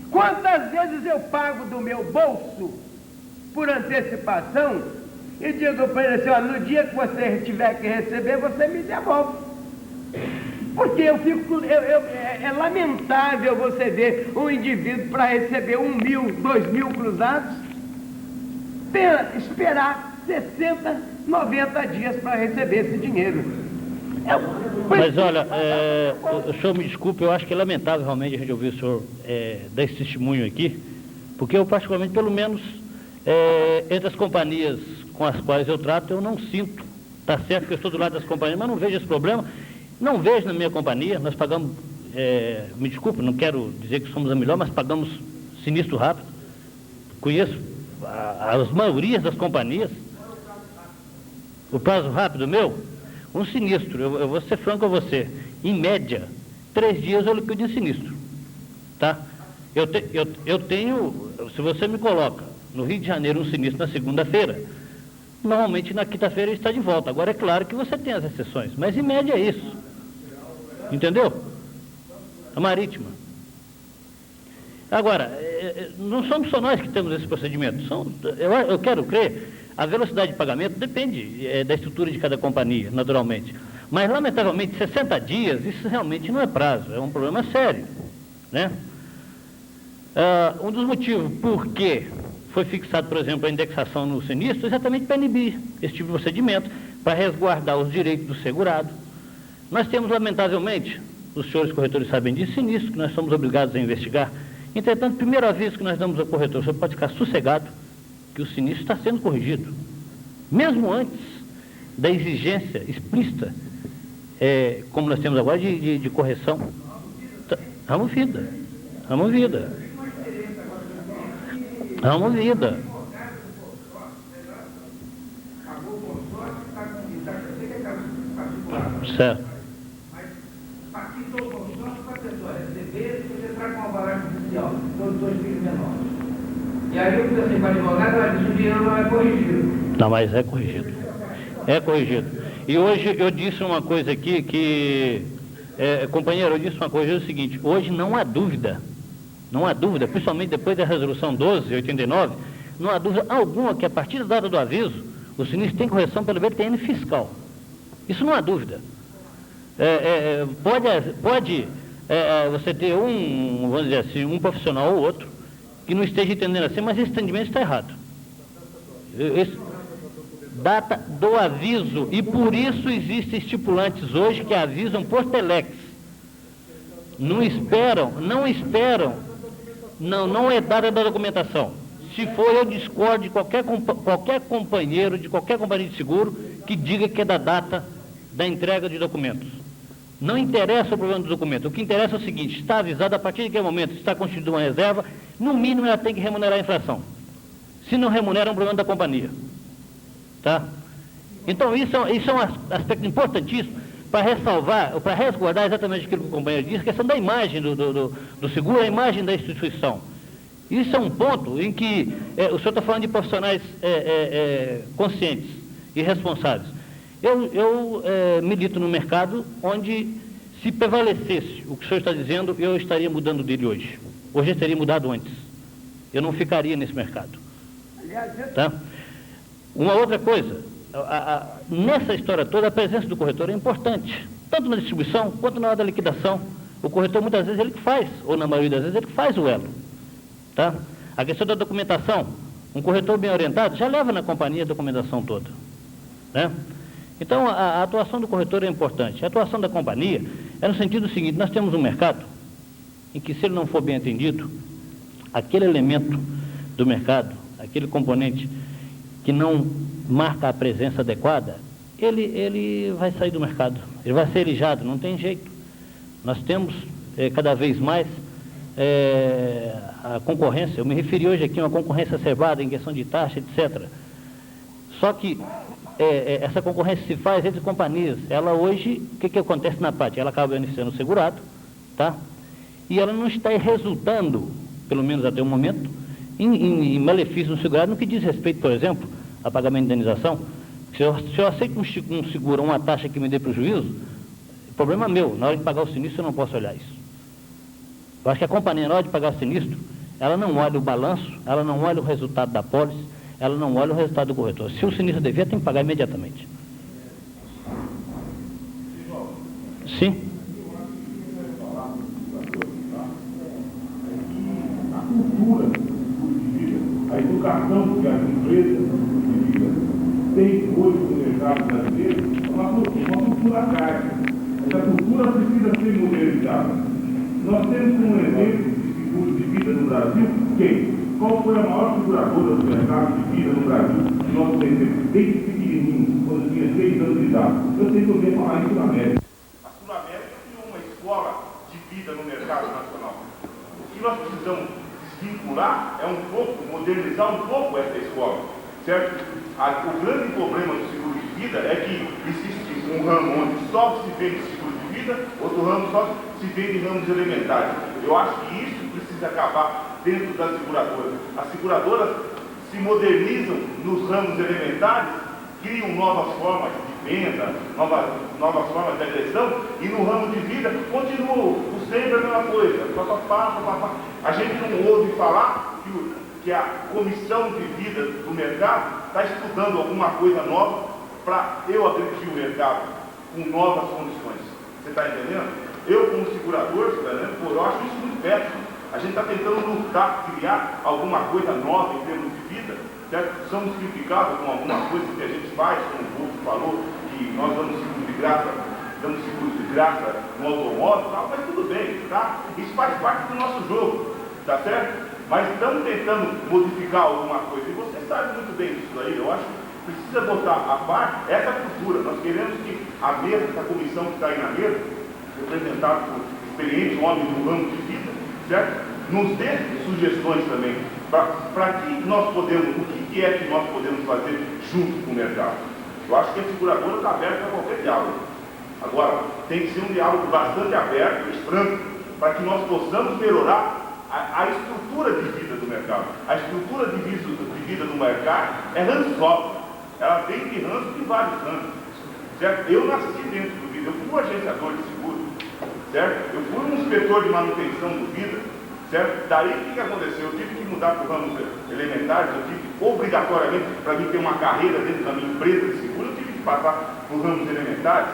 Quantas vezes eu pago do meu bolso por antecipação e digo para ele assim, ó, no dia que você tiver que receber, você me devolve. Porque é lamentável você ver um indivíduo para receber 1.000, 2.000 cruzados, esperar 60, 90 dias para receber esse dinheiro. Mas olha, o senhor me desculpe, eu acho que é lamentável realmente a gente ouvir o senhor dar esse testemunho aqui, porque eu particularmente, pelo menos, entre as companhias com as quais eu trato, eu não sinto, tá certo que eu estou do lado das companhias, mas não vejo esse problema, não vejo na minha companhia, nós pagamos, me desculpe, não quero dizer que somos a melhor, mas pagamos sinistro rápido, conheço as maiorias das companhias, o prazo rápido meu, um sinistro, eu vou ser franco a você, em média, 3 dias eu liquido em sinistro, tá? Eu tenho, se você me coloca no Rio de Janeiro um sinistro na segunda-feira, normalmente na quinta-feira ele está de volta. Agora é claro que você tem as exceções, mas em média é isso, entendeu? A marítima. Agora, não somos só nós que temos esse procedimento, eu quero crer. A velocidade de pagamento depende da estrutura de cada companhia, naturalmente. Mas, lamentavelmente, 60 dias, isso realmente não é prazo, é um problema sério, né? Um dos motivos por que foi fixado, por exemplo, a indexação no sinistro, é exatamente para inibir esse tipo de procedimento, para resguardar os direitos do segurado. Nós temos, lamentavelmente, os senhores corretores sabem disso, sinistro, que nós somos obrigados a investigar. Entretanto, primeiro aviso que nós damos ao corretor, o senhor pode ficar sossegado, que o sinistro está sendo corrigido, mesmo antes da exigência explícita, como nós temos agora, de correção. Ramo vida. Certo. Mas participou o consórcio para a pessoa receber, você traz uma baragem oficial, todos 2 filhos menores. E aí eu fui assim para o advogado, ela disse, o dinheiro não é corrigido. Não, mas é corrigido. É corrigido. E hoje eu disse uma coisa aqui que, companheiro, eu disse uma coisa, é o seguinte, hoje não há dúvida, principalmente depois da resolução 1289, não há dúvida alguma que a partir da data do aviso, o sinistro tem correção pelo BTN fiscal. Isso não há dúvida. Pode você ter vamos dizer assim, um profissional ou outro que não esteja entendendo assim, mas esse entendimento está errado. Data do aviso, e por isso existem estipulantes hoje que avisam por telex. Não é data da documentação. Se for, eu discordo de qualquer companheiro, de qualquer companhia de seguro, que diga que é da data da entrega de documentos. Não interessa o problema do documento. O que interessa é o seguinte, está avisado a partir de que momento está constituída uma reserva, no mínimo ela tem que remunerar a infração. Se não remunera, é um problema da companhia. Tá? Então, isso é um aspecto importantíssimo para resguardar exatamente aquilo que o companheiro disse, a questão da imagem do seguro, a imagem da instituição. Isso é um ponto em que o senhor está falando de profissionais conscientes e responsáveis. Eu milito no mercado onde, se prevalecesse o que o senhor está dizendo, eu estaria mudando dele hoje. Hoje eu teria mudado antes. Eu não ficaria nesse mercado. Tá? Uma outra coisa, nessa história toda, a presença do corretor é importante. tanto na distribuição quanto na hora da liquidação. O corretor, muitas vezes, ele que faz, ou na maioria das vezes, ele que faz o elo. Tá? A questão da documentação, um corretor bem orientado já leva na companhia a documentação toda. Né? Então, a atuação do corretor é importante. A atuação da companhia é no sentido seguinte: nós temos um mercado em que, se ele não for bem atendido, aquele elemento do mercado, aquele componente que não marca a presença adequada, ele vai sair do mercado, ele vai ser erijado, não tem jeito. Nós temos cada vez mais a concorrência. Eu me referi hoje aqui a uma concorrência acerbada em questão de taxa, etc. Só que essa concorrência se faz entre companhias. Ela hoje, o que acontece na prática? Ela acaba beneficiando o segurado, tá? E ela não está resultando, pelo menos até o momento, em malefício no segurado, no que diz respeito, por exemplo, a pagamento de indenização. Se eu aceito um seguro, uma taxa que me dê prejuízo, problema meu. Na hora de pagar o sinistro, eu não posso olhar isso. Eu acho que a companhia, na hora de pagar o sinistro, ela não olha o balanço, ela não olha o resultado da pólice, ela não olha o resultado do corretor. Se o sinistro devia, tem que pagar imediatamente. Sim. A cultura de vida, a educação que as empresas de vida têm hoje no mercado brasileiro, é uma cultura arcaica. Essa cultura precisa ser modernizada. Nós temos um exemplo de seguro de vida no Brasil. Quem? Qual foi a maior seguradora do mercado de vida no Brasil? Nós conhecemos desde pequenininho, quando tinha 6 anos de idade. Eu sei que eu ouvi falar isso na América. A Sul-América criou uma escola de vida no mercado nacional. O que nós precisamos desvincular é um pouco, modernizar um pouco essa escola, certo? O grande problema do seguro de vida é que existe um ramo onde só se vende seguro de vida, outro ramo só se vende ramos elementares. Eu acho que isso precisa acabar dentro das seguradoras. As seguradoras se modernizam nos ramos elementares, criam novas formas de venda, novas formas de agressão, e no ramo de vida continua sempre a mesma coisa. A gente não ouve falar que a comissão de vida do mercado está estudando alguma coisa nova para eu agredir o mercado com novas condições. Você está entendendo? Eu, como segurador, eu acho isso muito péssimo. A gente está tentando lutar, criar alguma coisa nova em termos de vida, certo? Somos criticados com alguma coisa que a gente faz, como o Bolso falou, que nós damos seguro de graça no automóvel, tal, mas tudo bem, tá? Isso faz parte do nosso jogo, tá certo? Mas estamos tentando modificar alguma coisa, e você sabe muito bem disso aí. Eu acho que precisa botar à parte essa cultura. Nós queremos que a mesa, essa comissão que está aí na mesa, representada por experientes homens do ramo de vida, certo? Nos dê sugestões também para que nós podemos, o que é que nós podemos fazer junto com o mercado. Eu acho que a seguradora está aberta a qualquer diálogo. Agora, tem que ser um diálogo bastante aberto e franco, para que nós possamos melhorar a estrutura de vida do mercado. A estrutura de vida do mercado é rançosa. Ela vem de ranço de vários ramos. Certo? Eu nasci dentro do vida, eu fui um agenciador de seguro, certo? Eu fui um inspetor de manutenção do vida, certo? Daí o que aconteceu? Eu tive que mudar para o ramo elementares, eu tive obrigatoriamente, para mim ter uma carreira dentro da minha empresa de seguro, eu tive que passar para os ramos elementares,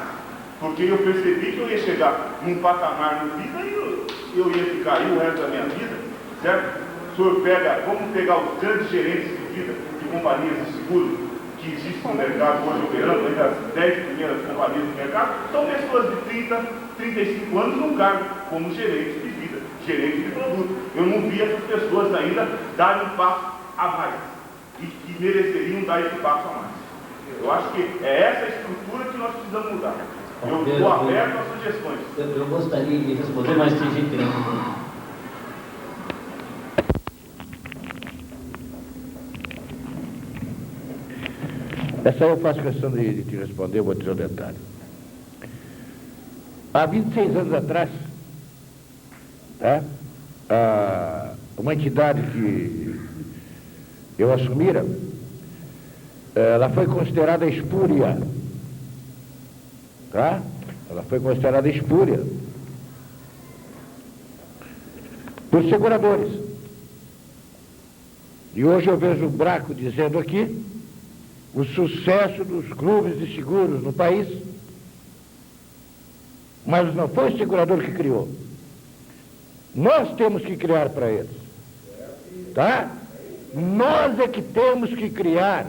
porque eu percebi que eu ia chegar num patamar no vida e eu ia ficar aí o resto da minha vida, certo? O senhor vamos pegar os grandes gerentes de vida de companhias de seguro que existem no mercado hoje operando, entre as 10 primeiras companhias do mercado, são pessoas de 30, 35 anos no cargo, como gerentes de vida, gerentes de produto. Eu não vi essas pessoas ainda darem um passo a mais, e que mereceriam dar esse passo a mais. Eu acho que é essa estrutura que nós precisamos mudar. Eu estou aberto às sugestões. Eu gostaria de responder, mas tem gente que não. Essa eu faço questão de te responder, vou dizer um detalhe. Há 26 anos atrás, uma entidade que eu assumira, ela foi considerada espúria. Tá? Ela foi considerada espúria por seguradores. E hoje eu vejo o Braco dizendo aqui o sucesso dos clubes de seguros no país. mas não foi o segurador que criou. Nós temos que criar para eles. Tá? Nós é que temos que criar,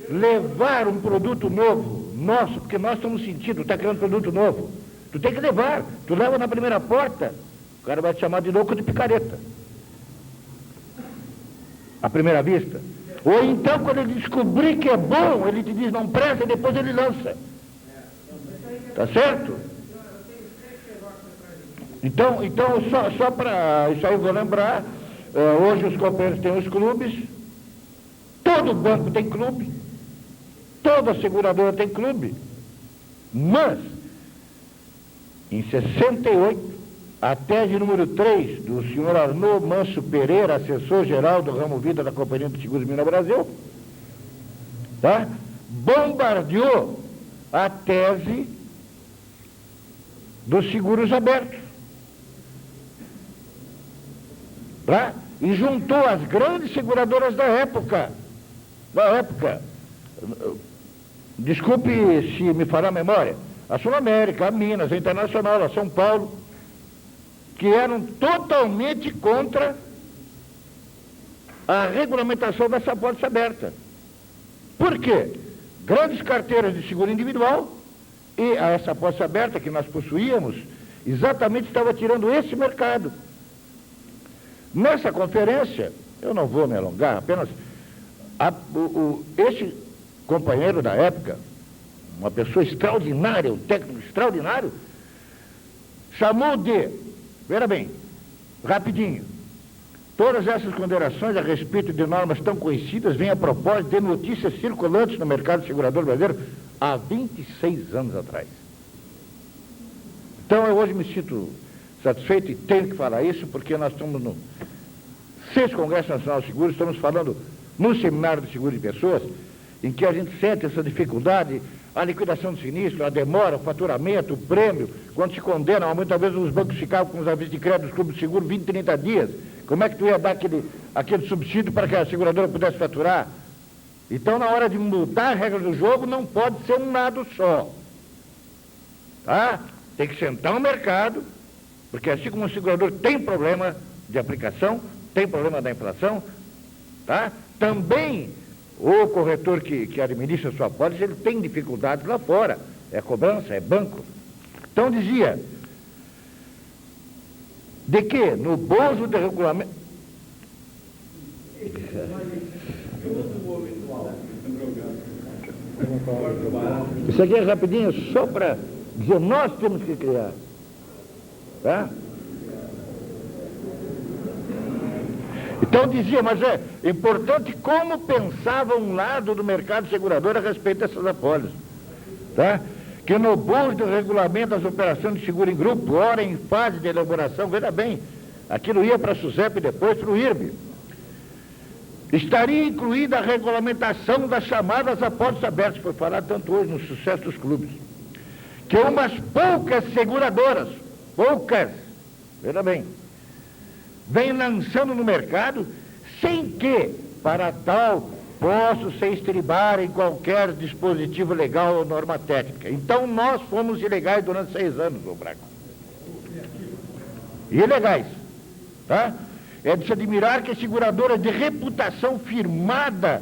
levar um produto novo, nosso, porque nós estamos sentindo, está criando produto novo. Tu tem que levar, tu leva na primeira porta, o cara vai te chamar de louco de picareta. À primeira vista. Ou então, quando ele descobrir que é bom, ele te diz não presta e depois ele lança. Tá certo? Então só para isso aí eu vou lembrar, hoje os companheiros têm os clubes, todo banco tem clube, toda seguradora tem clube, mas em 68, a tese número 3 do senhor Arnaud Manso Pereira, assessor-geral do ramo vida da Companhia de Seguros de Minas Brasil, tá? Bombardeou a tese dos seguros abertos. Tá? E juntou as grandes seguradoras da época. Desculpe se me falhar a memória, a Sul América, a Minas, a Internacional, a São Paulo, que eram totalmente contra a regulamentação dessa apólice aberta. Por quê? Grandes carteiras de seguro individual e essa apólice aberta que nós possuíamos, exatamente estava tirando esse mercado. Nessa conferência, eu não vou me alongar, apenas esse companheiro da época, uma pessoa extraordinária, um técnico extraordinário, chamou de, veja bem, rapidinho, todas essas considerações a respeito de normas tão conhecidas vêm a propósito de notícias circulantes no mercado segurador brasileiro há 26 anos atrás. Então eu hoje me sinto satisfeito e tenho que falar isso, porque nós estamos no 6º Congresso Nacional de Seguros, estamos falando no Seminário de Seguro de Pessoas, em que a gente sente essa dificuldade, a liquidação do sinistro, a demora, o faturamento, o prêmio, quando se condena, muitas vezes os bancos ficavam com os avisos de crédito dos clubes de seguro 20, 30 dias. Como é que tu ia dar aquele subsídio para que a seguradora pudesse faturar? Então, na hora de mudar a regra do jogo, não pode ser um nado só. Tá? Tem que sentar no mercado, porque assim como o segurador tem problema de aplicação, tem problema da inflação, tá? Também o corretor que administra a sua apólice, ele tem dificuldades lá fora. É cobrança, é banco. Então dizia, de que no bojo de regulamento... Isso aqui é rapidinho, só para dizer, nós temos que criar. Tá? Então dizia, mas é importante como pensava um lado do mercado segurador a respeito dessas apólices. Tá? Que no bojo do regulamento das operações de seguro em grupo, ora em fase de elaboração, veja bem, aquilo ia para a SUSEP e depois para o IRB. Estaria incluída a regulamentação das chamadas apólices abertas, foi falado tanto hoje no sucesso dos clubes, que umas poucas seguradoras, veja bem, vem lançando no mercado sem que, para tal, possa se estribar em qualquer dispositivo legal ou norma técnica. Então nós fomos ilegais durante 6 anos, ô Braco. Ilegais, tá? É de se admirar que a seguradora de reputação firmada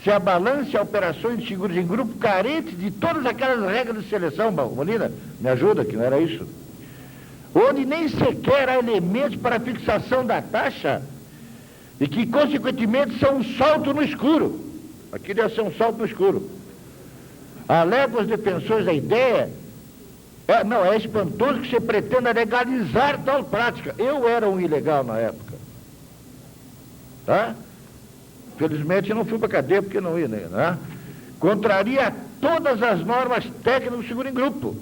se abalance a operações de seguros em grupo carentes de todas aquelas regras de seleção. Molina, me ajuda, que não era isso. Onde nem sequer há elementos para a fixação da taxa e que, consequentemente, são um salto no escuro. Aqui deve ser um salto no escuro. Alegam os defensores da ideia, é espantoso que se pretenda legalizar tal prática. Eu era um ilegal na época. Tá? Felizmente não fui para a cadeia porque não ia, né? Contraria todas as normas técnicas do seguro em grupo.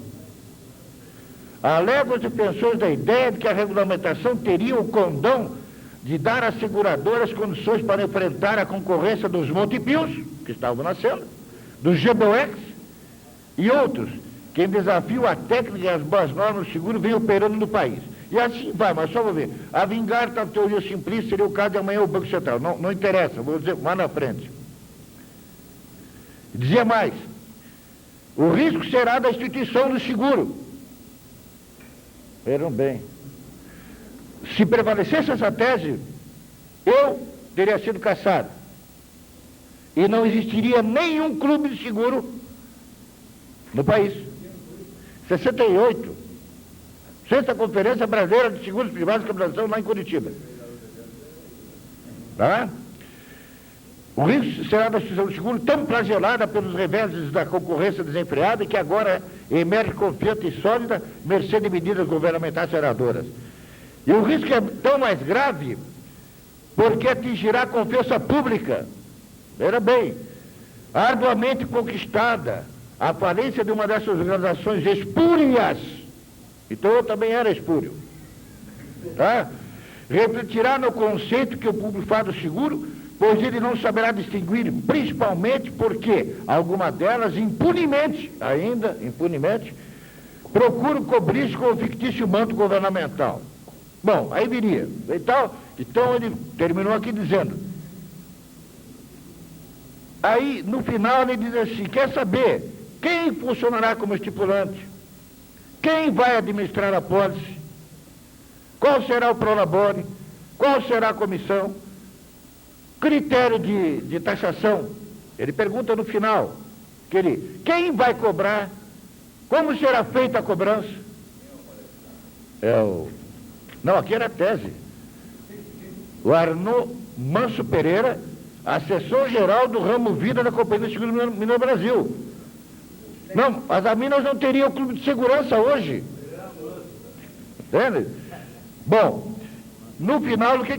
Alegam os defensores da ideia de que a regulamentação teria o condão de dar às seguradoras condições para enfrentar a concorrência dos Montepios, que estavam nascendo, dos GBOX e outros, que em desafio à técnica e às boas normas do seguro vem operando no país. E assim vai, mas só vou ver. A vingar tal teoria simplista seria o caso de amanhã o Banco Central. Não interessa, vou dizer mais na frente. Dizia mais, o risco será da instituição do seguro, Vejam bem. Se prevalecesse essa tese, eu teria sido cassado. E não existiria nenhum clube de seguro no país. 68. Sexta Conferência Brasileira de Seguros Privados e Capitalização lá em Curitiba. Tá? O risco será da instituição do seguro tão flagelada pelos reveses da concorrência desenfreada que agora emerge confiante e sólida, mercê de medidas governamentais aceleradoras. E o risco é tão mais grave porque atingirá a confiança pública. Veja bem, arduamente conquistada a falência de uma dessas organizações espúrias. Então eu também era espúrio. Tá? Refletirá no conceito que o público faz do seguro, pois ele não saberá distinguir, principalmente porque algumas delas, impunemente, procuram cobrir-se com o fictício manto governamental. Bom, aí viria. Então ele terminou aqui dizendo. Aí, no final, ele diz assim, quer saber quem funcionará como estipulante? Quem vai administrar a pólice? Qual será o prolabore? Qual será a comissão? Critério de taxação. Ele pergunta no final, quem vai cobrar? Como será feita a cobrança? Não, aqui era a tese. O Arnaud Manso Pereira, assessor-geral do ramo Vida da Companhia de Seguros Mineiro Brasil. Não, as Minas não teriam clube de segurança hoje. Entende? Bom, no final, o que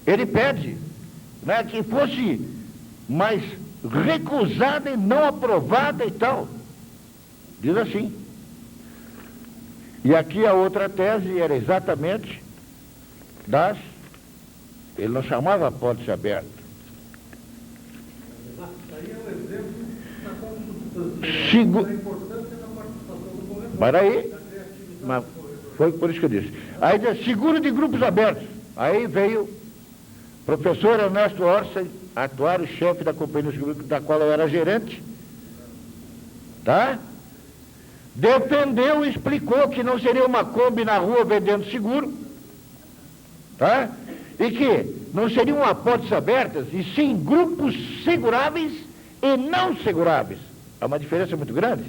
ele pede? Né, que fosse mais recusada e não aprovada e tal. Diz assim. E aqui a outra tese era exatamente ele não chamava pólice aberta. Para aí, mas foi por isso que eu disse. Aí diz, seguro de grupos abertos. Aí veio o professor Ernesto Orsi, atuário-chefe da companhia de seguros, da qual eu era gerente, tá? Defendeu e explicou que não seria uma Kombi na rua vendendo seguro, tá? E que não seriam apólices abertas, e sim grupos seguráveis e não seguráveis. Há uma diferença muito grande.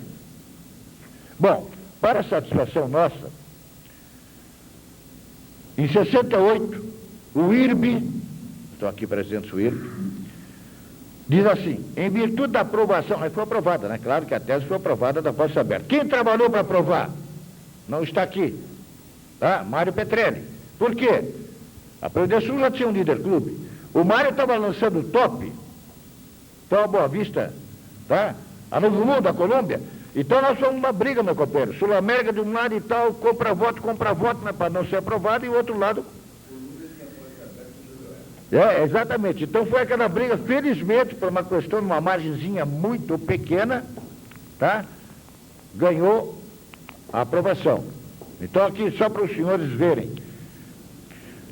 Bom, para a satisfação nossa, em 68, o IRB, estou aqui presente o IRB, diz assim, em virtude da aprovação, aí foi aprovada, né? Claro que a tese foi aprovada da pólice aberta. Quem trabalhou para aprovar? Não está aqui. Tá? Mário Petrelli. Por quê? A Previdência Sul já tinha um líder clube. O Mário estava lançando o top, então a Boa Vista, tá? A Novo Mundo, a Colômbia. Então nós fomos uma briga, meu companheiro. Sul América de um lado e tal, compra voto, né, para não ser aprovado, e o outro lado. Exatamente. Então foi aquela briga, felizmente, por uma questão de uma margenzinha muito pequena, tá? Ganhou a aprovação. Então aqui, só para os senhores verem.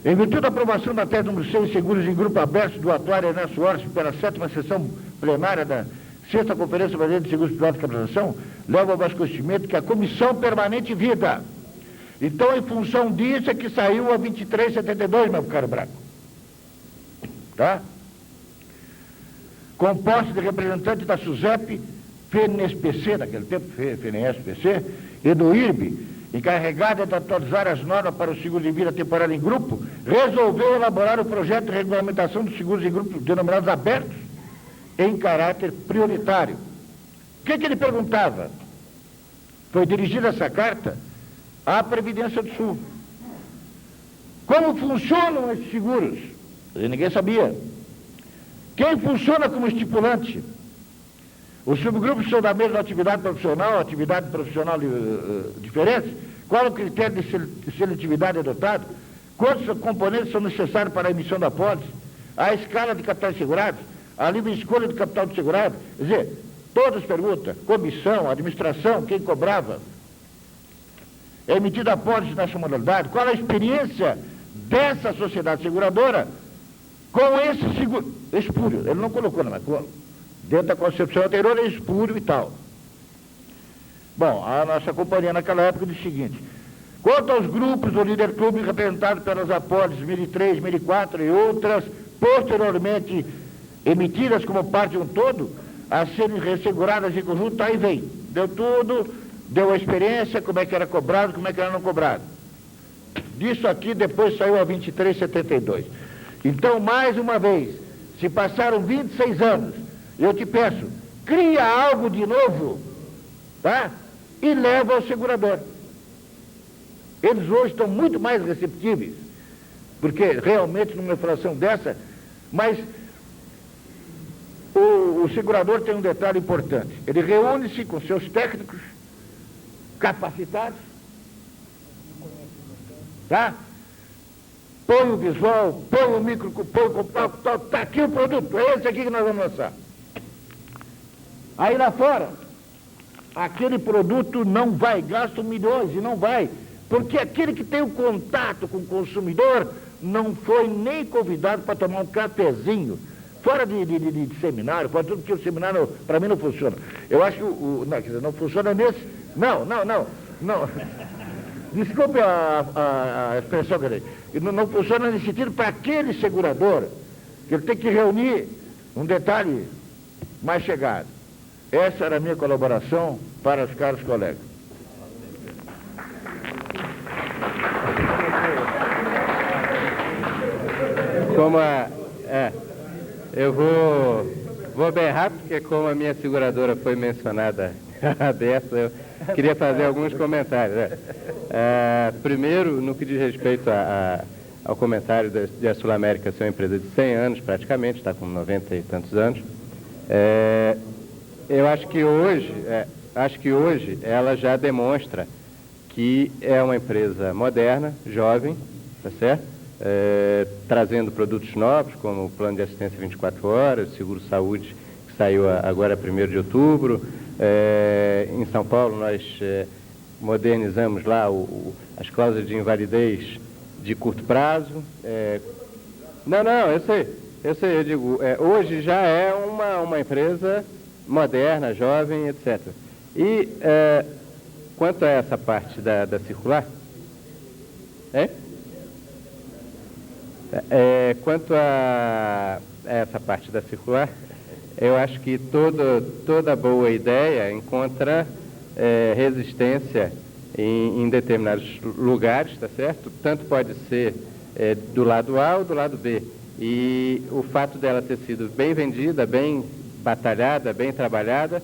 Em virtude da aprovação da tese número 6, seguros em grupo aberto do atuário Ernesto Orsi pela 7ª sessão plenária da 6ª Conferência Brasileira de Seguros Privados e Capitalização, leva ao vasculhamento que a Comissão Permanente Vida. Então, em função disso, é que saiu a 2372, meu caro Braco. Tá? Composta de representantes da SUSEP, FNSPC, naquele tempo, FNSPC, e do IRB, encarregada de atualizar as normas para o seguro de vida temporário em grupo, resolveu elaborar o projeto de regulamentação dos seguros em grupo denominados abertos em caráter prioritário. O que ele perguntava? Foi dirigida essa carta à Previdência do Sul. Como funcionam esses seguros? E ninguém sabia. Quem funciona como estipulante? Os subgrupos são da mesma atividade profissional diferentes? Qual o critério de seletividade adotado? Quantos componentes são necessários para a emissão da pólice? A escala de capitais segurados? A livre escolha do capital do segurado? Quer dizer, todas perguntas, comissão, administração, quem cobrava? É emitida a pólice nessa modalidade? Qual a experiência dessa sociedade seguradora com esse seguro? Espúrio, ele não colocou, mas dentro da concepção anterior é espúrio e tal. Bom, a nossa companhia naquela época disse o seguinte: quanto aos grupos do Líder Clube representados pelas apólices 1003, 1004 e outras, posteriormente emitidas como parte de um todo, a serem resseguradas em conjunto, aí vem. Deu tudo, deu a experiência, como é que era cobrado, como é que era não cobrado. Disso aqui depois saiu a 2372. Então, mais uma vez, se passaram 26 anos, eu te peço, cria algo de novo, tá? E leva ao segurador. Eles hoje estão muito mais receptíveis, porque realmente numa inflação dessa, mas o segurador tem um detalhe importante. Ele reúne-se com seus técnicos capacitados, tá? Põe o visual, põe o micro, põe o compacto, tá aqui o produto, é esse aqui que nós vamos lançar. Aí lá fora, aquele produto não vai, gasta milhões e não vai, porque aquele que tem o contato com o consumidor não foi nem convidado para tomar um cafezinho, fora de seminário, fora tudo, porque o seminário para mim não funciona. Eu acho que não, quer dizer, não funciona nesse. Não. Desculpe a expressão que eu dei. Não funciona nesse sentido para aquele segurador, que ele tem que reunir um detalhe mais chegado. Essa era a minha colaboração para os caros colegas. Eu vou bem rápido, porque como a minha seguradora foi mencionada aberta, eu queria fazer alguns comentários. Primeiro, no que diz respeito ao comentário de a Sul América ser uma empresa de 100 anos, praticamente, está com 90 e tantos anos, eu acho que hoje ela já demonstra que é uma empresa moderna, jovem, tá certo? Trazendo produtos novos, como o plano de assistência 24 horas, o seguro saúde, que saiu agora 1º de outubro. Em São Paulo nós modernizamos lá as cláusulas de invalidez de curto prazo. Eu digo, hoje já é uma empresa moderna, jovem, etc. E quanto a essa parte da circular, quanto a essa parte da circular, eu acho que toda boa ideia encontra resistência em determinados lugares, tá certo? Tanto pode ser do lado A ou do lado B. E o fato dela ter sido bem vendida, bem batalhada, bem trabalhada,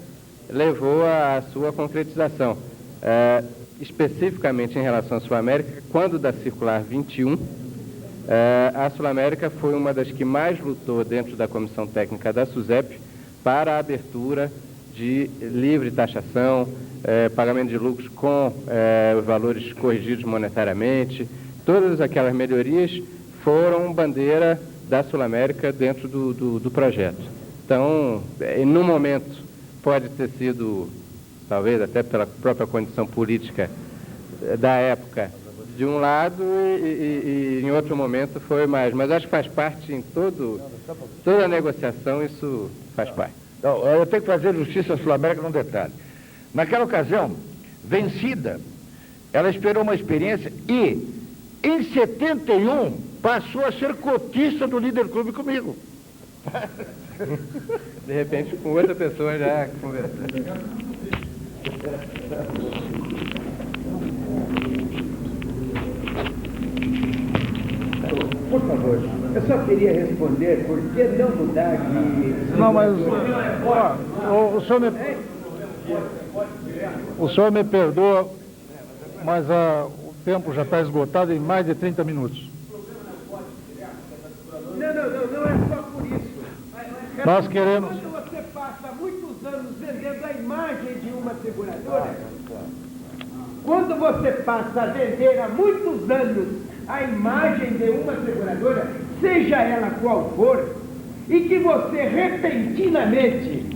levou à sua concretização. Especificamente em relação à Sul América, quando da Circular 21, a Sul América foi uma das que mais lutou dentro da comissão técnica da SUSEP para a abertura de livre taxação, pagamento de lucros com os valores corrigidos monetariamente. Todas aquelas melhorias foram bandeira da Sul América dentro do projeto. Então, no momento, pode ter sido, talvez até pela própria condição política da época, de um lado, e em outro momento foi mais. Mas acho que faz parte em toda a negociação, isso faz parte. Então, eu tenho que fazer justiça à Sul América num detalhe. Naquela ocasião, vencida, ela esperou uma experiência e, em 71, passou a ser cotista do Líder Clube comigo. De repente, com outra pessoa já conversando. Por favor, eu só queria responder, por que não mudar de... Não, mas... o senhor me perdoa, mas o tempo já está esgotado em mais de 30 minutos. Não é só por isso. Nós queremos... Quando você passa muitos anos vendendo a imagem de uma seguradora, quando você passa a vender há muitos anos a imagem de uma seguradora, seja ela qual for, e que você repentinamente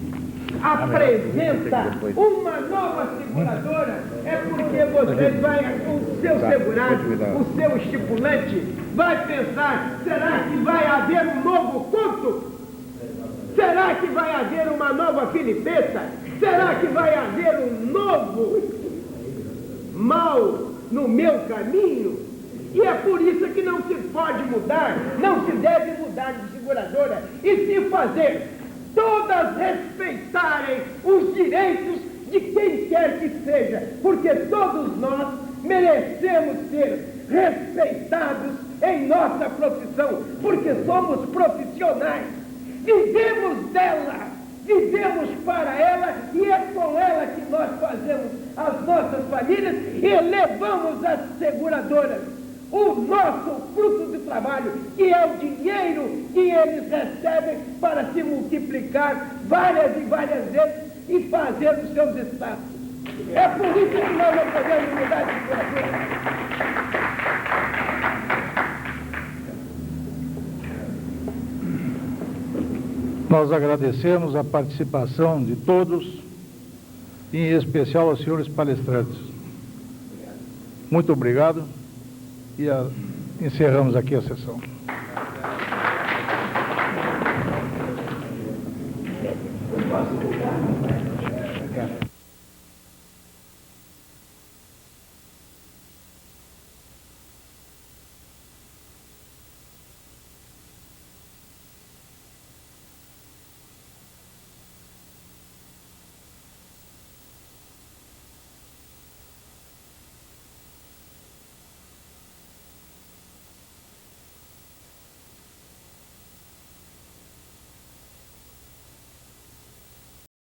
apresenta uma nova seguradora, é porque você vai, o seu segurado, o seu estipulante, vai pensar, será que vai haver um novo conto? Será que vai haver uma nova filipeta? Será que vai haver um novo novo mal no meu caminho, e é por isso que não se pode mudar, não se deve mudar de seguradora, e se fazer todas respeitarem os direitos de quem quer que seja, porque todos nós merecemos ser respeitados em nossa profissão, porque somos profissionais, vivemos dela, vivemos para ela, e é com ela que nós fazemos as nossas famílias e levamos às seguradoras o nosso fruto de trabalho, que é o dinheiro que eles recebem para se multiplicar várias e várias vezes e fazer os seus status. É por isso que nós não podemos mudar de seguradora. Nós agradecemos a participação de todos, em especial aos senhores palestrantes. Muito obrigado e encerramos aqui a sessão.